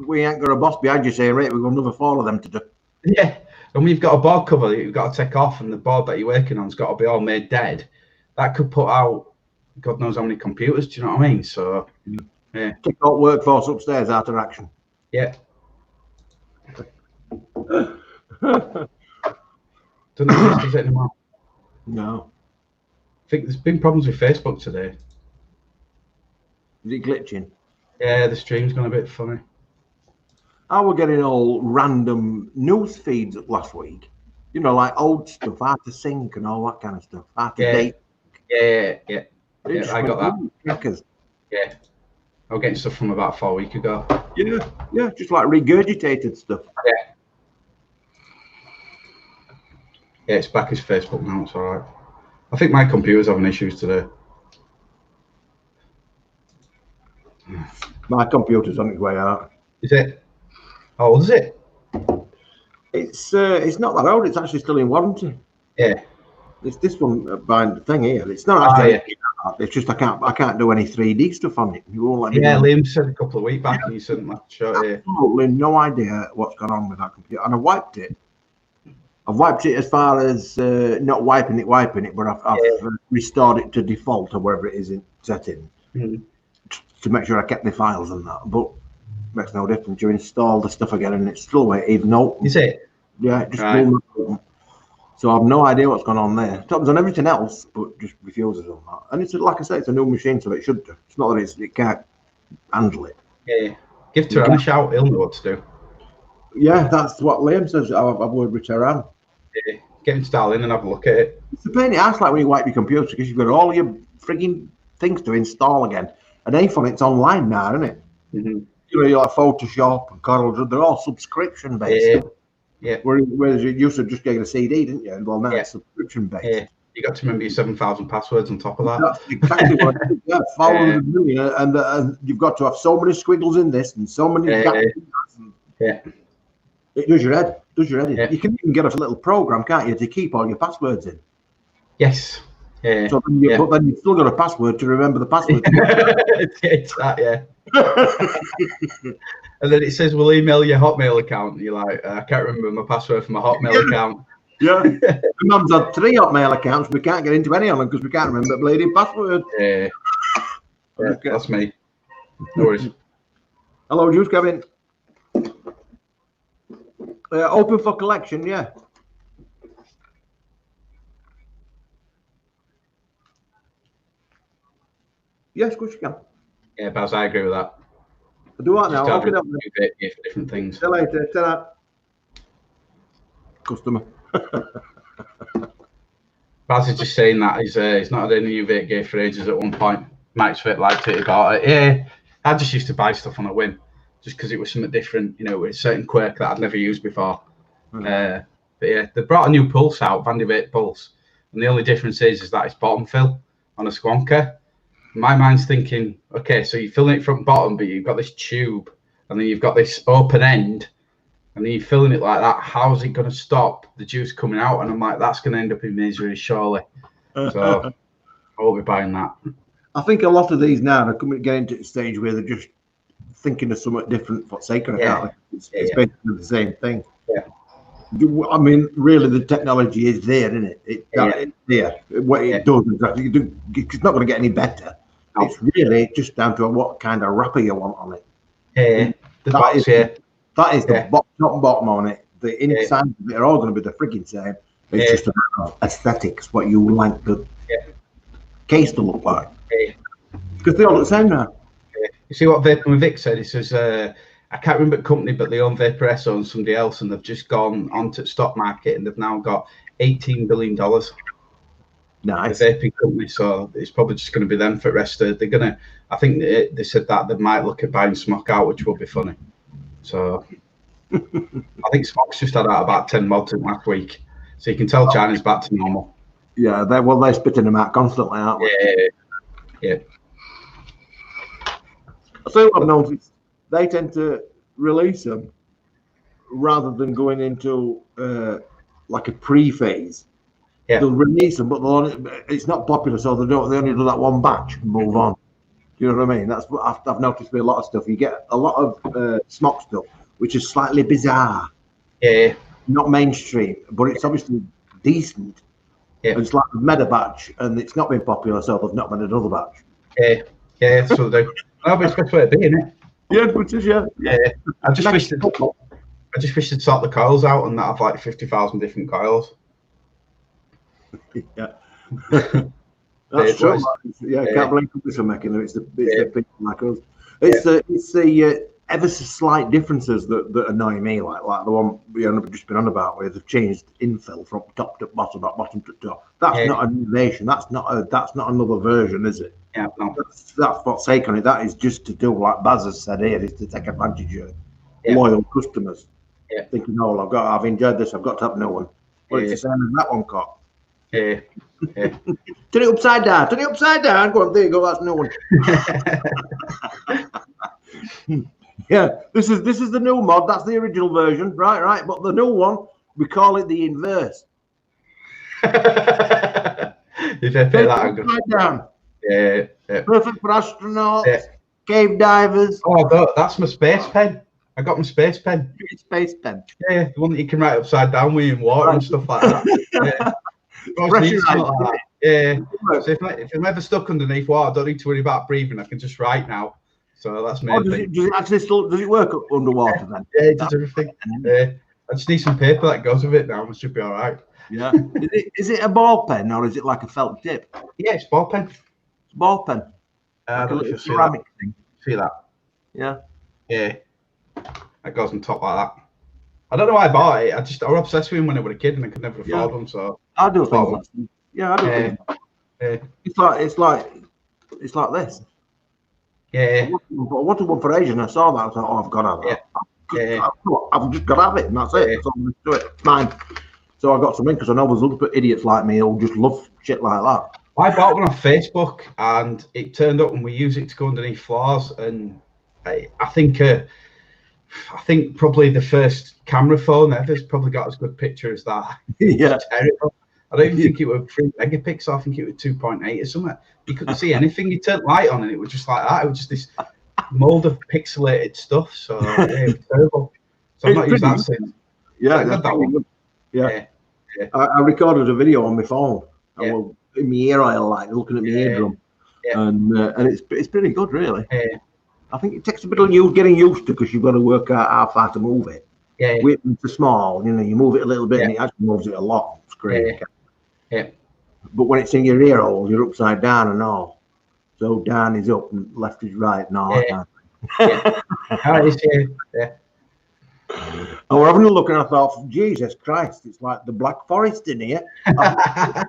we ain't got a boss behind you saying, right, we've got another 4 of them to do. Yeah. And when you've got a board cover that you've got to take off, and the board that you're working on's got to be all made dead, that could put out God knows how many computers. Do you know what I mean? So yeah. Take out workforce upstairs out of action. Yeah. Don't know if this does it anymore. No. I think there's been problems with Facebook today. Is it glitching? Yeah, the stream's gone a bit funny. I was getting all random news feeds last week. You know, like old stuff, how to sync and all that kind of stuff. How to date. Yeah, I got that. Crackers. Yeah. I was getting stuff from about 4 weeks ago. Yeah, just like regurgitated stuff. Yeah. Yeah, it's back as Facebook now, it's alright. I think my computer's having issues today. My computer's on its way out. Is it? How old is it? It's not that old, it's actually still in warranty. Yeah. It's this one behind the thing here. It's not actually it's just I can't do any 3D stuff on it. You won't let me Yeah, Liam said a couple of weeks back and you said that show here. Absolutely no idea what's gone on with that computer. And I wiped it. I've wiped it as far as not wiping it, but I've restored it to default or wherever it is in settings to make sure I kept the files and that. But it makes no difference. You install the stuff again and it's still waiting, even open. Is it? Yeah, it just won't open. So I've no idea what's going on there. It happens on everything else, but just refuses on that. And it's like I say, it's a new machine, so it should do. It's not that it can't handle it. Yeah. Give Taran a shout. He'll know what to do. Yeah, that's what Liam says. I've worked with Taran. Yeah. Get him style in and have a look at it. It's a pain in the ass, like when you wipe your computer, because you've got all your frigging things to install again. And anything, it's online now, isn't it? Mm-hmm. You know, you're like Photoshop and Corel, they're all subscription based. Yeah. Whereas you used to just get a CD, didn't you? Well, now it's subscription based. Yeah. You got to remember your 7,000 passwords on top of that. That's exactly what it is. Yeah, 400 million, and you've got to have so many squiggles in this and so many gaps. Yeah. It does your head. Yeah. You can even get a little program, can't you, to keep all your passwords in. Yes. Yeah. So then but then you've still got a password to remember the password. It's that, yeah. And then it says, we'll email your Hotmail account. And you're like, I can't remember my password for my Hotmail account. Yeah. My mum's had 3 Hotmail accounts. We can't get into any of them because we can't remember the bleeding password. Yeah. That's me. No worries. Hello, Juice, come in. Open for collection, yeah. Yes, of course you can. Yeah, Baz, I agree with that. I'll do that now. Open up for different things. See you later. Ta-ra. Customer. Baz is just saying that he's not had any new vape gear for ages. At one point, Mike's Fit liked it. He got it. Yeah, I just used to buy stuff on a whim, just because it was something different. You know, with a certain quirk that I'd never used before. But yeah, they brought a new pulse out, Vandy Vape Pulse, and the only difference is that it's bottom fill on a squonker. My mind's thinking, okay, so you're filling it from bottom, but you've got this tube, and then you've got this open end, and then you're filling it like that. How's it going to stop the juice coming out? And I'm like, that's going to end up in misery, surely. So I won't be buying that. I think a lot of these now are getting to the stage where they're just thinking of something different for the sake of it. Yeah. It's basically the same thing. Yeah. I mean, really, the technology is there, isn't it? It's there. What it does exactly, it's not going to get any better. No. It's really just down to what kind of wrapper you want on it. Yeah. The box, that is the top and bottom on it. The inside of it are all going to be the freaking same. It's just about aesthetics, what you like the case to look like. Because they all look the same now. You see what Vaping with Vic said? He says, I can't remember the company, but they own Vapor S owns somebody else, and they've just gone onto the stock market and they've now got $18 billion. Nice. The vaping company, so it's probably just going to be them for the rest of. They're gonna. I think they said that they might look at buying Smock out, which will be funny. So I think Smock's just had out about 10 mods in last week, so you can tell China's back to normal. Yeah, they're spitting them out constantly, aren't they? Yeah. I tell you what I've noticed, they tend to release them rather than going into like a pre-phase. Yeah. They'll release them, but it's not popular, so they only do that one batch and move on. Do you know what I mean? That's what I've noticed with a lot of stuff. You get a lot of Smock stuff, which is slightly bizarre. Yeah. Not mainstream, but it's obviously decent. Yeah. It's like a meta batch, and it's not been popular, so they've not made another batch. Yeah, so they. That'd be the best way to be, isn't it? Yeah, which is yeah. I just wish they'd sort the coils out and that have like 50,000 different coils. Yeah. That's true. Yeah, can't believe companies are making them. It's the people like us. It's the ever so slight differences that annoy me, like the one we've just been on about, where they've changed infill from top to bottom, not bottom to top. That's not an innovation. That's not another version, is it? Yeah, no. That's what's sake on it. That is just to do, like Baz has said here, is to take advantage of loyal customers. Yeah. Thinking, oh, I've enjoyed this, I've got to have no one. Well, it's the same as that one, Cop. Yeah. Turn it upside down. Go on, there you go. That's no one. Yeah, this is the new mod. That's the original version, right. But the new one, we call it the inverse. If I pay that, upside down. Yeah. Perfect for astronauts, cave divers. Oh, that's my space pen. I got my space pen. Space pen. Yeah, the one that you can write upside down with in water and stuff like that. Yeah. So if I'm ever stuck underneath water, I don't need to worry about breathing. I can just write now. So that's me. Does it actually does it work underwater then? Yeah, it does everything. I just need some paper that goes with it now. It should be all right. Yeah. Is it a ball pen or is it like a felt tip? Yeah, it's ball pen. Ball pen. Like a little ceramic thing. See that? Yeah. Yeah. That goes on top like that. I don't know why I bought it. I was obsessed with him when I was a kid and I could never afford them. So I do things. Yeah, I do things. It's like this. Yeah. I wanted one for Asian. I saw that. I thought, oh, I've got to have that. I've just got to have it, and that's it. That's all I'm do it. Mine. So I got some in because I know there's other idiots like me who just love shit like that. I bought one on Facebook, and it turned up, and we use it to go underneath floors. And I think probably the first camera phone ever's probably got as good picture as that. Yeah. Terrible. I don't even think it was 3 megapixels. I think it was 2.8 or something. You couldn't see anything. You turned light on and it was just like that. It was just this mold of pixelated stuff. So yeah, it was terrible. So I've not used that since. Yeah, I got that one. Yeah. I recorded a video on my phone. I was in my ear oil, like looking at my eardrum, and it's pretty good, really. Yeah. I think it takes a bit of getting used to because you've got to work out how far to move it. Yeah. With the small, you move it a little bit and it actually moves it a lot. It's great. Yeah. But when it's in your ear hole, you're upside down and all. So down is up and left is right and all that. Yeah. And we're having a look and I thought, Jesus Christ, it's like the Black Forest in here. I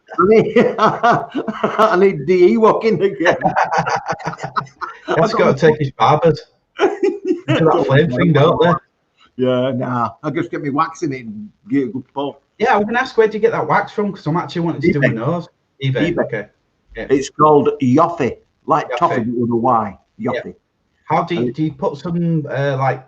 need DE walking again. That's got to take his barbers. That flame thing, don't they? Yeah, nah. I'll just get me wax in it and get a good pull. Yeah, I was going to ask where'd you get that wax from because I'm actually wanting to do my nose. eBay. Okay. Yeah. It's called Yoffy, like toffee with a Y. Yoffy. Yeah. How do you put some like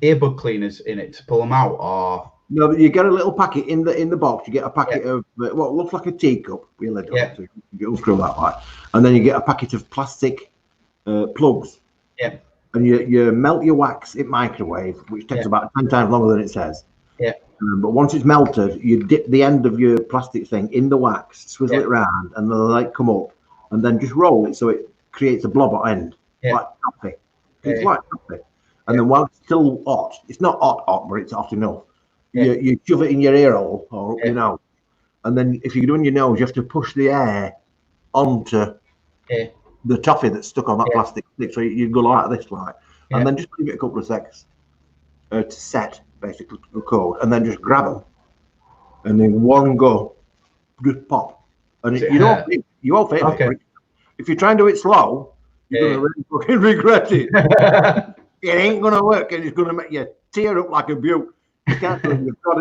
earbud cleaners in it to pull them out, or No, you get a little packet in the box. You get a packet Yeah. of what looks like a teacup. We lid Yeah. up, so you unscrew that right, and then you get a packet of plastic plugs, Yeah. and you melt your wax in microwave, which takes Yeah. about 10 times longer than it says. Yeah. But once it's melted, you dip the end of your plastic thing in the wax, swizzle Yeah. it round, and then the light come up, and then just roll it so it creates a blob at end, Yeah. like coffee. It's Yeah. like coffee. And then while it's still hot, it's not hot, but it's hot enough. You shove it in your ear hole or up your nose, and then if you're doing your nose, you have to push the air onto the toffee that's stuck on that plastic stick. So you go like this, like, and then just leave it a couple of seconds to set, basically, the code, and then just grab them, and then one go, just pop, and you won't feel Okay. it. If you try and do it slow, you're gonna really fucking regret it. It ain't gonna work, and it's gonna make you tear up like a beaut. You can't do it.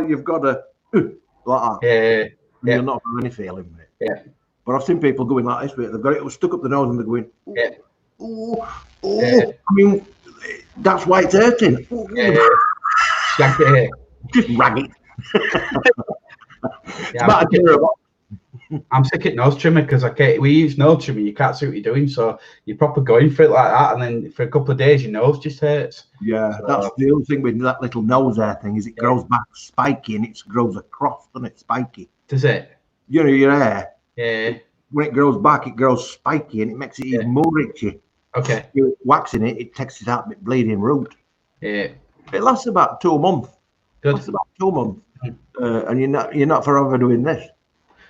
You've got to like that. Yeah. And you'll not have any feeling with it. Yeah. But I've seen people going like this with it. They've got it stuck up the nose and they're going, ooh, Yeah. ooh, ooh. Yeah. I mean, that's why it's hurting. Yeah. Just rag it. I'm sick at nose trimmer because we use nose trimmer. You can't see what you're doing, so you're proper going for it like that, and then for a couple of days your nose just hurts. Yeah, so, that's the other thing with that little nose hair thing is it grows back spiky and it grows across, doesn't it? Spiky. Does it? You know, your hair. Yeah. When it grows back, it grows spiky and it makes it even more itchy. Okay. You're waxing it, it takes it out with bleeding root. Yeah. It lasts about 2 months. Good. It lasts about 2 months, and you're not forever doing this.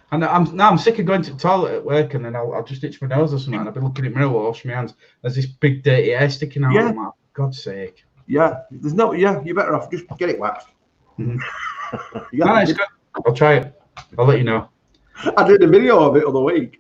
And I'm sick of going to the toilet at work, and then I'll just itch my nose or something, and I'll be looking at the mirror, wash my hands. There's this big dirty hair sticking out. Yeah. I'm like, for God's sake. Yeah, there's no. Yeah, you're better off just get it waxed. Mm-hmm. No, it's good. I'll try it. I'll let you know. I did a video of it the other week.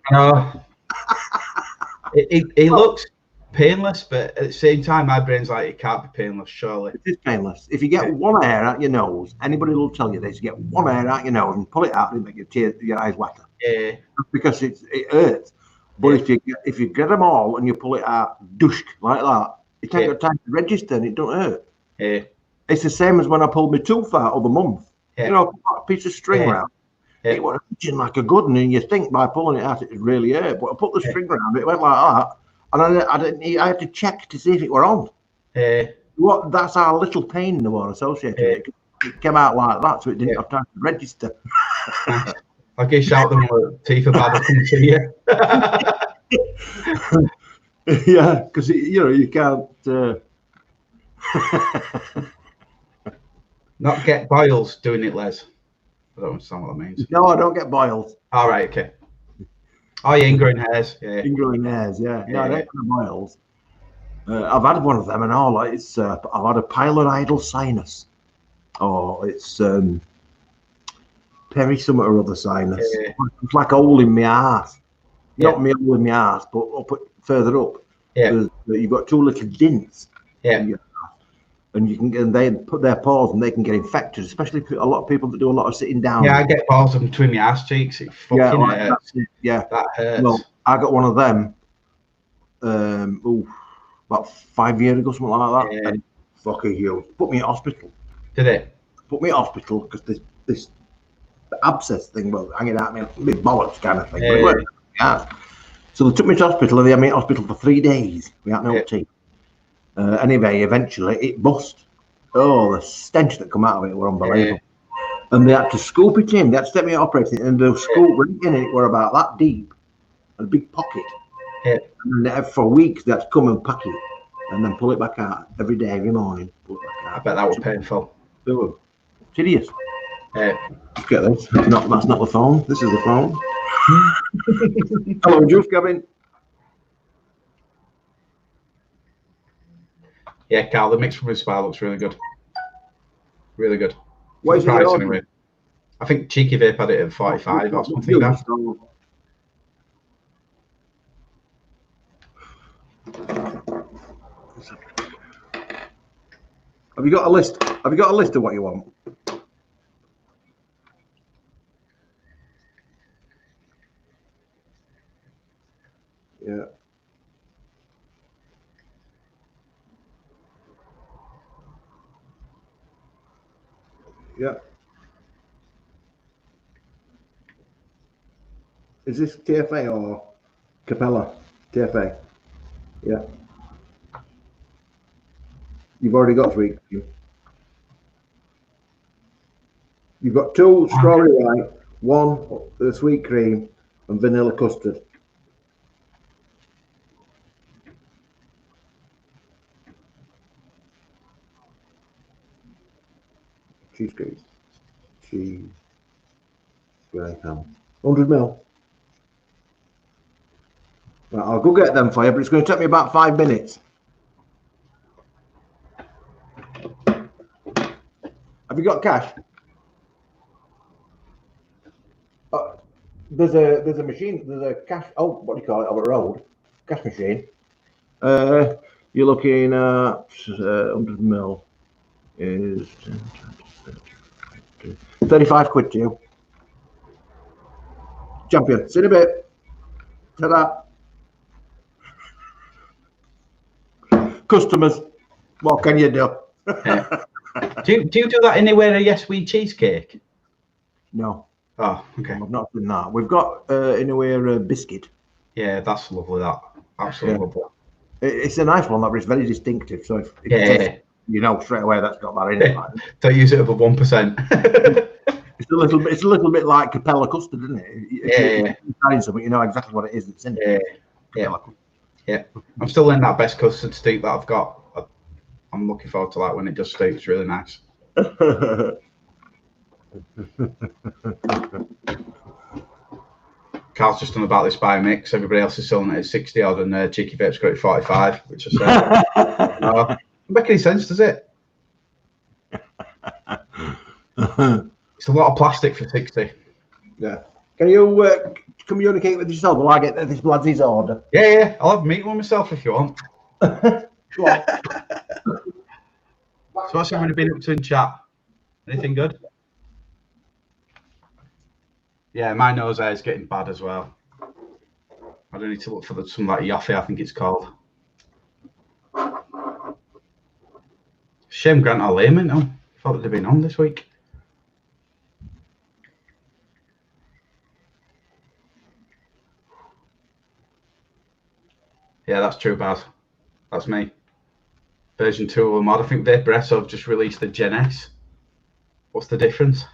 It looks painless, but at the same time, my brain's like, it can't be painless, surely. It is painless. If you get one hair out your nose, anybody will tell you this. You get one hair out your nose and pull it out, and make your eyes wetter. Yeah. Because it hurts. But if you get them all and you pull it out, dusk like that, it takes time to register and it don't hurt. Yeah. It's the same as when I pulled my tooth out of the month. Yeah. You know, a piece of string around. Yeah. It was itching like a good one, and you think by pulling it out it really hurt. But I put the string around it, went like that, and I had to check to see if it were on. That's our little pain in the world associated with it. It came out like that, so it didn't have time to register. I guess shout them with teeth about to come to you. Yeah, because you can't not get boils doing it, Les. I don't understand what that means. No, I don't get boils. All right, okay. Oh, yeah, ingrowing hairs. Yeah. Ingrowing hairs, yeah. No, I don't get boils. I've had one of them and all. It's I've had a pilonidal sinus. Oh, it's perisomate or other sinus. Yeah. It's like a hole in my ass. Not me hole in my ass, but further up. Yeah. You've got two little dints. Yeah. And they put their paws and they can get infected, especially a lot of people that do a lot of sitting down. Yeah, I get balls in between my ass cheeks. It fucking hurts. Yeah, that hurts. Well, I got one of them about 5 years ago, something like that. Yeah. And fucking huge. Put me in hospital. Did it? Put me in hospital because this abscess thing was hanging out my bollocks kind of thing. Yeah. But it worked. Yeah. So they took me to hospital and they had me in hospital for 3 days without no teeth. Anyway, eventually it bust. Oh, the stench that come out of it were unbelievable. Yeah. And they had to scoop it in. They had to take me operating, and the scoop went in, and it were about that deep, a big pocket. Yeah. And for weeks they had to come and pack it, and then pull it back out every day, every morning. Pull it back out. I bet that was painful. It's hideous. Yeah. Look at this. That's not the phone. This is the phone. Hello, Juice, Gavin. Yeah, Carl, the mix from his spa looks really good. Really good. What is the price anyway? I think Cheeky Vape had it at 45 or something like that. Have you got a list? Have you got a list of what you want? Yeah. Yeah. Is this TFA or Capella? TFA. Yeah. You've already got 3. You've got 2 strawberry white, 1 sweet cream, and vanilla custard. Cheesecake. Cheese. Right, 100 ml. Right, I'll go get them for you, but it's going to take me about 5 minutes. Have you got cash? There's a machine. There's a cash. Oh, what do you call it? Over the road, cash machine. You're looking at 100 ml is 35 quid to you. Champion. See you in a bit. Ta-da. Customers, what can you do? Yeah. Do you do that anywhere a Yes We cheesecake? No. Oh, okay. I've not done that. We've got anywhere a biscuit. Yeah, that's lovely. That absolutely lovely. It's a nice one, that, but it's very distinctive. So if you taste, you know straight away that's got that in it. Don't use it over 1%. It's a little bit like Capella custard, isn't it? If you're trying something, you know exactly what it is that's in it. Yeah. I'm still in that best custard steak that I've got. I'm looking forward to that when it does steak. It's really nice. Carl's just done about this buy mix. Everybody else is selling it at 60 odd, and Cheeky Vape's got it 45, which I said, no, doesn't make any sense, does it? It's a lot of plastic for 60. Yeah. Can you communicate with yourself while I get this blood's order? Yeah. I'll have a meeting with myself if you want. Go on. So what's everybody been up to in chat? Anything good? Yeah, my nose hair is getting bad as well. I don't need to look for some like Yoffie, I think it's called. Shame Grant or Lehman. I thought they'd been on this week. Yeah, that's true, Baz. That's me. Version 2 of a mod. I think Vaporesso have just released the Gen S. What's the difference?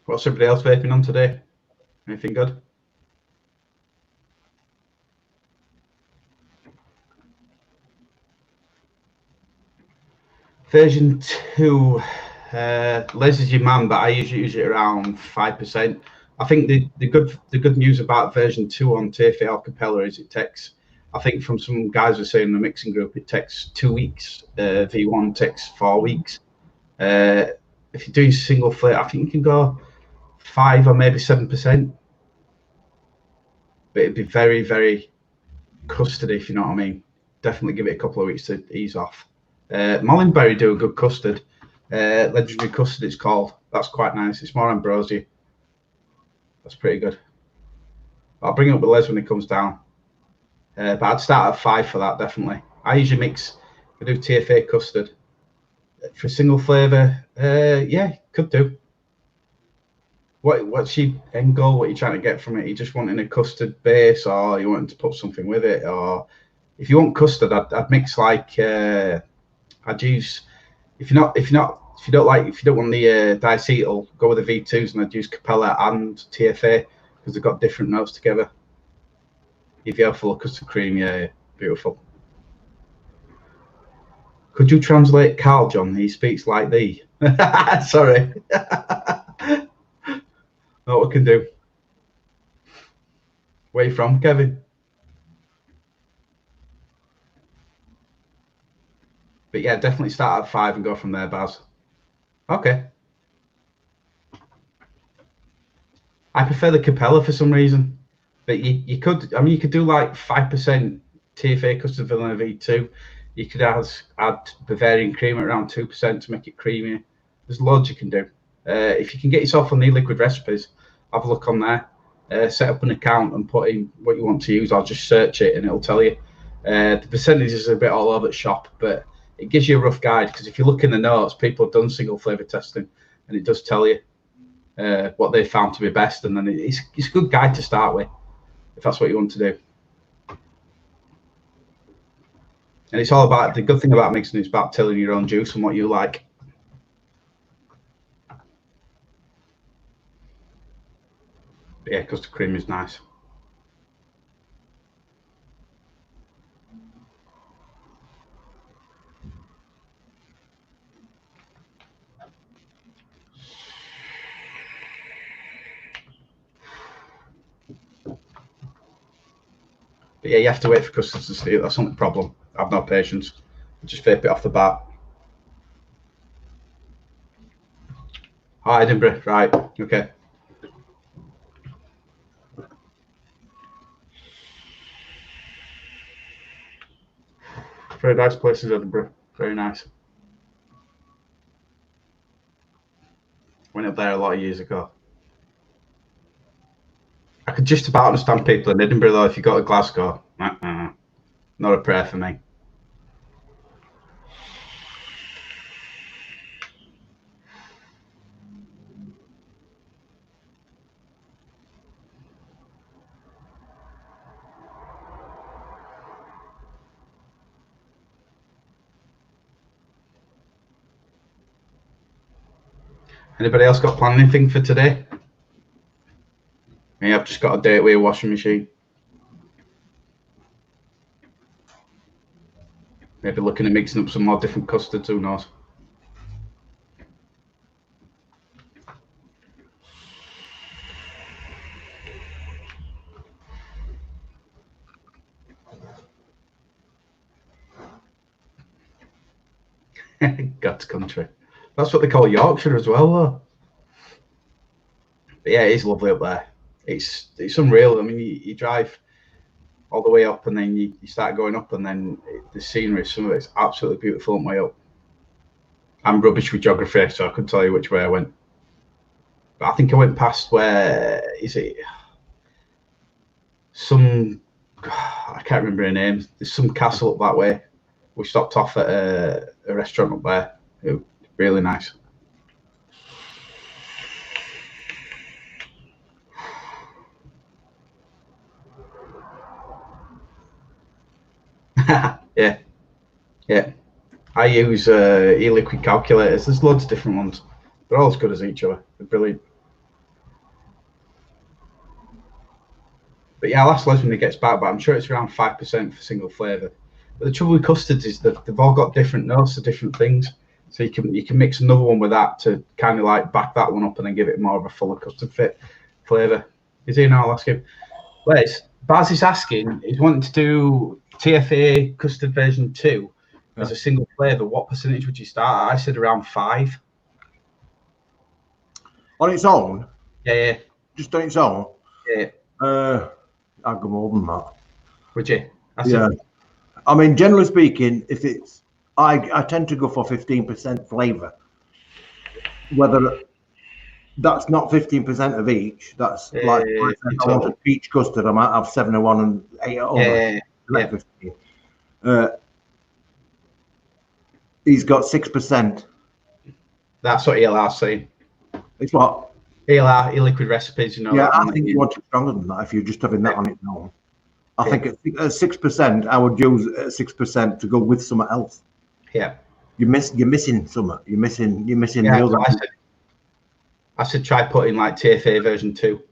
What's everybody else vaping on today? Anything good? Version 2 lasers your man, but I usually use it around 5%. I think the good news about version 2 on TFA or Capella is it takes, I think from some guys were saying in the mixing group, it takes 2 weeks. V1 takes 4 weeks. If you're doing single flare, I think you can go 5 or maybe 7%. But it'd be very, very custardy, if you know what I mean. Definitely give it a couple of weeks to ease off. Mollenberry do a good custard. Legendary custard it's called. That's quite nice. It's more ambrosy. That's pretty good. I'll bring it up with Les when it comes down. But I'd start at 5 for that, definitely. I usually mix, I do TFA custard. For single flavour, yeah, could do. What's your end goal? What are you trying to get from it? Are you just wanting a custard base, or you wanting to put something with it? Or if you want custard, I'd mix like I'd use if you don't want the diacetyl, go with the V2s, and I'd use Capella and TFA because they've got different notes together. If you have full of custard cream, yeah, beautiful. Could you translate Carl, John? He speaks like thee. Sorry. Know what I can do. Where you from, Kevin? But yeah, definitely start at 5 and go from there, Baz. Okay. I prefer the Capella for some reason. But you could do like 5% TFA custard vanilla V2. You could add Bavarian cream at around 2% to make it creamy. There's loads you can do. If you can get yourself on the liquid recipes, have a look on there. Set up an account and put in what you want to use. I'll just search it and it'll tell you. The percentages are a bit all over the shop, but it gives you a rough guide, because if you look in the notes, people have done single flavour testing and it does tell you what they found to be best, and then it's a good guide to start with if that's what you want to do. And it's all about, the good thing about mixing is about telling your own juice and what you like. But yeah, custard cream is nice. But yeah, you have to wait for custards to steal. That's not the problem. I have no patience. Just vape it off the bat. Oh, Edinburgh, right, okay. Very nice places, Edinburgh. Very nice. Went up there a lot of years ago. I could just about understand people in Edinburgh, though. If you go to Glasgow, not a prayer for me. Anybody else got planned anything for today? Yeah, I've just got a date with a washing machine. Maybe looking at mixing up some more different custards, who knows? God's country. That's what they call Yorkshire as well, though. But yeah, it is lovely up there. It's unreal. I mean, you drive all the way up, and then you start going up, and then the scenery, some of it's absolutely beautiful on the way up. I'm rubbish with geography, so I couldn't tell you which way I went. But I think I went past, where is it? I can't remember her name. There's some castle up that way. We stopped off at a restaurant up there. It was really nice. Yeah. I use e-liquid calculators. There's loads of different ones. They're all as good as each other. They're brilliant. But yeah, I'll ask Les when he gets back, but I'm sure it's around 5% for single flavour. But the trouble with custards is that they've all got different notes for different things. So you can mix another one with that to kind of like back that one up and then give it more of a fuller custard fit flavour. Is he now? I'll ask him. Les, Baz is asking, he's wanting to do TFA custard version 2 as a single flavour. What percentage would you start at? I said around 5. On its own? Yeah. Just on its own? Yeah. I'd go more than that. Would you? Yeah. I mean, generally speaking, if it's, I tend to go for 15% flavour. Whether that's not 15% of each, that's like I want a peach custard, I might have 7 of one and 8 of other. Yeah. He's got 6%. That's what ELR's saying. It's what? ELR, e-liquid recipes, you know. Yeah, I think you want it stronger than that if you're just having that on its own. I think at 6%, I would use 6% to go with something else. Yeah. You're missing something. You're missing the other. I said try putting like TFA version 2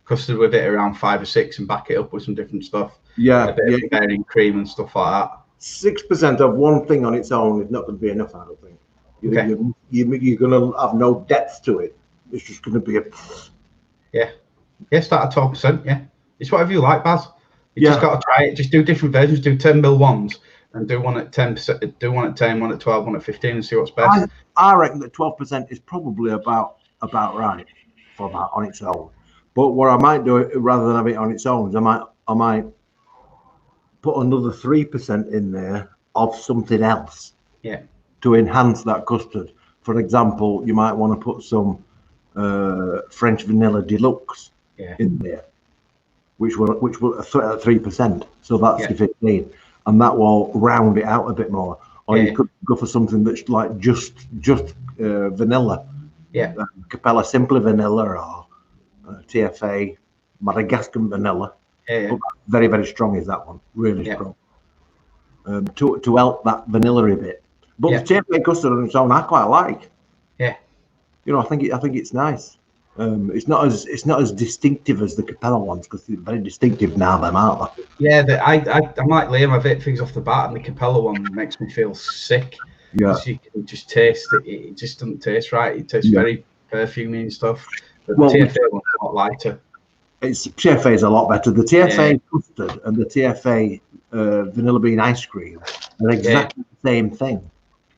custard with it around 5 or 6 and back it up with some different stuff. Yeah. A bit of varying cream and stuff like that. 6% of one thing on its own is not going to be enough, I don't think. You're going to have no depth to it. It's just going to be a... Yeah, start at 12%, yeah. It's whatever you like, Baz. You just got to try it. Just do different versions. Do 10ml ones and do one at 10%, do one at 10, one at 12, one at 15 and see what's best. I reckon that 12% is probably about right for that on its own. But what I might do, rather than have it on its own, is I might put another 3% in there of something else. Yeah. To enhance that custard. For example, you might want to put some French vanilla deluxe in there, which will 3%. So that's your 15, and that will round it out a bit more. Or you could go for something that's like just vanilla. Yeah. Capella Simply Vanilla or TFA Madagascar Vanilla. Yeah. Very, very strong is that one. Really strong. To help that vanilla a bit. But the TFA custard on its own, I quite like. Yeah. You know, I think it's nice. It's not as distinctive as the Capella ones because they're very distinctive now, them aren't they? Yeah, I'm like Liam. I vape things off the bat, and the Capella one makes me feel sick. Yeah. You can just taste it. It just doesn't taste right. It tastes very perfumey and stuff. But well, the TFA one's a lot lighter. TFA is a lot better. The TFA custard and the TFA vanilla bean ice cream are exactly the same thing.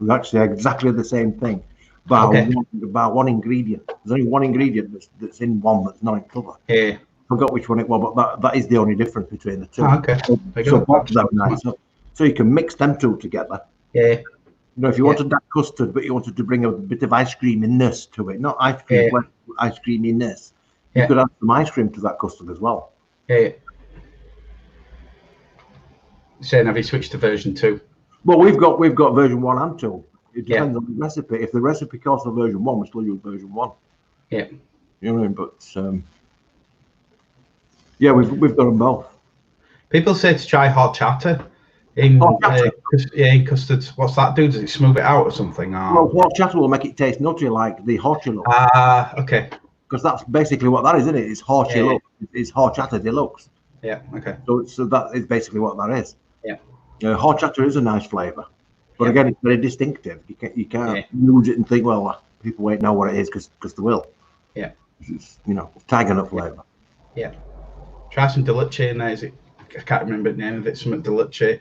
They're actually exactly the same thing. About one ingredient. There's only one ingredient that's in one that's not in the other. Yeah. I forgot which one it was, but that is the only difference between the two. Oh, okay. So both of them are nice. So you can mix them two together. Yeah. You know, if you wanted that custard, but you wanted to bring a bit of ice creaminess to it, not ice cream, ice creaminess. You could add some ice cream to that custard as well. Yeah. Saying, have you switched to version 2? Well, we've got version 1 and 2. It depends on the recipe. If the recipe calls for version 1, we still use version 1. Yeah. You know what I mean? But yeah, we've done them both. People say to try horchata in custards. What's that do? Does it smooth it out or something? Well, horchata will make it taste nutty like the horchata. Okay. Because that's basically what that is, isn't it? It's horchata. It's horchata deluxe. Yeah. Okay. So that is basically what that is. Yeah. Horchata is a nice flavour, but again, it's very distinctive. You can't use it and think, well, people won't know what it is because they will. Yeah. It's, you know, tiger nut flavour. Yeah. Try some dulce in there. Is it? I can't remember the name of it. Something dulce.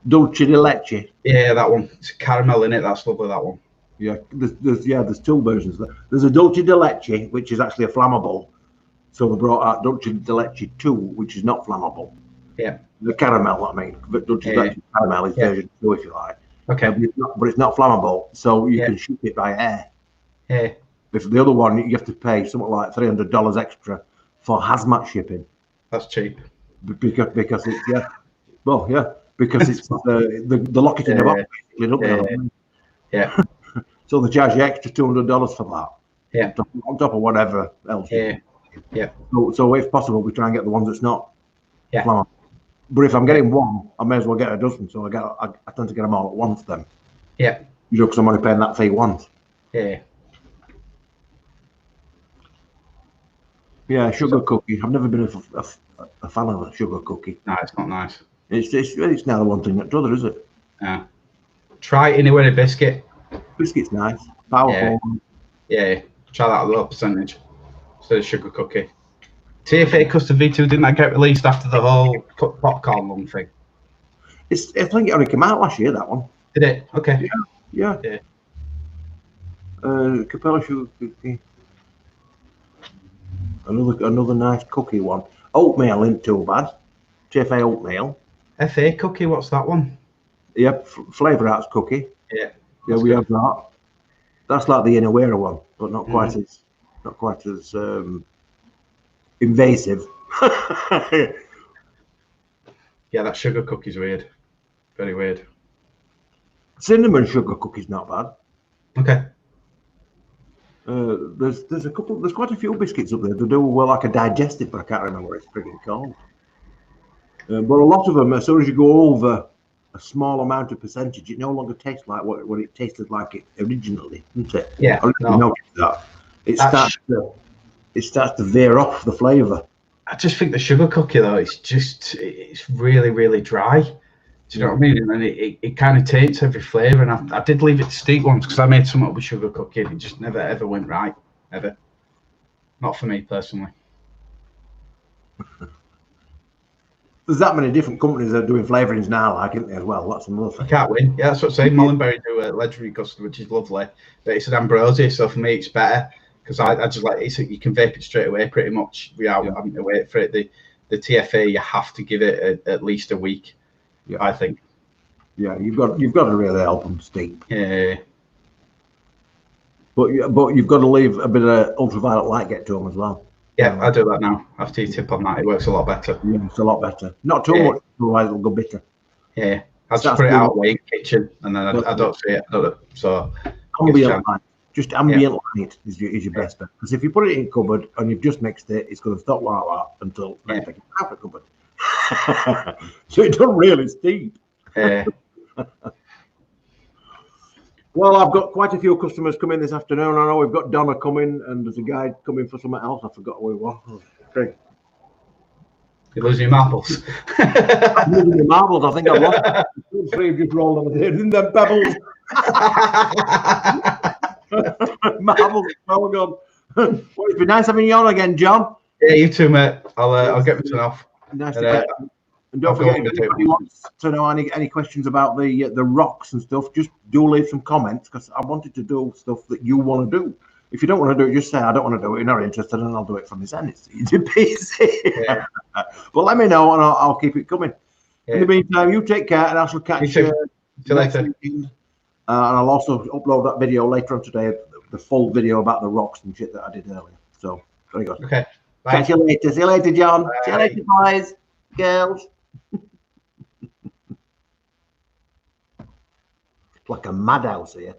Dulce de leche. Yeah, that one. It's caramel in it. That's lovely. That one. Yeah. There's two versions. There's a dulce de leche, which is actually a flammable. So they brought out dulce de leche 2, which is not flammable. Yeah. The caramel, I mean, but dulce de leche caramel is version 2, if you like. Okay. But it's not flammable, so you can shoot it by air. Yeah. If the other one, you have to pay something like $300 extra for hazmat shipping. That's cheap. Because it's because it's the lock it in the box basically, don't they? Yeah. So they charge you extra $200 for that. Yeah. On top of whatever else. Yeah. Yeah. So if possible, we try and get the ones that's not flammable. But if I'm getting one, I may as well get a dozen. So I tend to get them all at once then. Yeah. You know, because I'm only paying that fee once. Yeah. Yeah, sugar cookie. I've never been a fan of a sugar cookie. No, it's not nice. It's now the one thing not the other, is it? Yeah. Try anywhere a biscuit. Biscuit's nice. Powerful. Yeah. Try that a low percentage instead of sugar cookie. TFA Custard V2, didn't that get released after the whole popcorn lung thing? I think it only came out last year, that one. Did it? Okay. Yeah. Capella sugar cookie. Another nice cookie one. Oatmeal ain't too bad. TFA oatmeal. FA cookie, what's that one? Yep, Flavor Arts cookie. Yeah. We have that. That's like the Inawera one, but not quite as invasive. Yeah, that sugar cookie's weird. Very weird. Cinnamon sugar cookie's not bad. Okay. There's quite a few biscuits up there. They do like a digestive, but I can't remember what it's freaking called. But a lot of them, as soon as you go over a small amount of percentage, it no longer tastes like what it tasted like it originally, doesn't it? Yeah. I noticed that. It starts to veer off the flavour. I just think the sugar cookie though, it's really, really dry. Do you know what I mean? And it kind of taints every flavour. And I did leave it to steep once because I made some up with sugar cookie and it just never ever went right. Ever. Not for me personally. There's that many different companies that are doing flavourings now, like, isn't there, as well? That's another thing. You can't win. Yeah, that's what I'm saying. Mullenberry do a legendary custard, which is lovely. But it's an ambrosia, so for me it's better. Because I just like it. You can vape it straight away pretty much without having to wait for it. The TFA, you have to give it at least a week, I think. Yeah, you've got to really help them steep. Yeah. But you've got to leave a bit of ultraviolet light get to them as well. Yeah, I do that now. I've T-tip on that. It works a lot better. Yeah, it's a lot better. Not too much, otherwise it'll go bitter. Yeah, I just put it out away in the kitchen, and then I don't see it. So ambient light, just ambient light is your best bet. Because if you put it in a cupboard and you've just mixed it, it's going to stop like that until next time you have a cupboard. So it doesn't really steep. Yeah. Well, I've got quite a few customers coming this afternoon. I know we've got Donna coming, and there's a guy coming for something else. I forgot who it was. Okay. You're losing your marbles. I'm losing my marbles. I think I've lost. Three just rolled over there. Didn't them pebbles? Marbles, well gone. Well, it's been nice having you on again, John. Yeah, you too, mate. I'll get me off. Nice to get. And don't forget, if anybody wants to know any questions about the rocks and stuff, just do leave some comments, because I wanted to do stuff that you want to do. If you don't want to do it, just say I don't want to do it. You're not interested, and I'll do it from this end. It's easy peasy. Yeah. But let me know, and I'll keep it coming. Yeah. In the meantime, you take care, and I shall catch you later. And I'll also upload that video later on today, the full video about the rocks and shit that I did earlier. So very good. Okay. Bye. Catch you later. See you later, John. Bye. See you later, boys, girls. Like a madhouse here.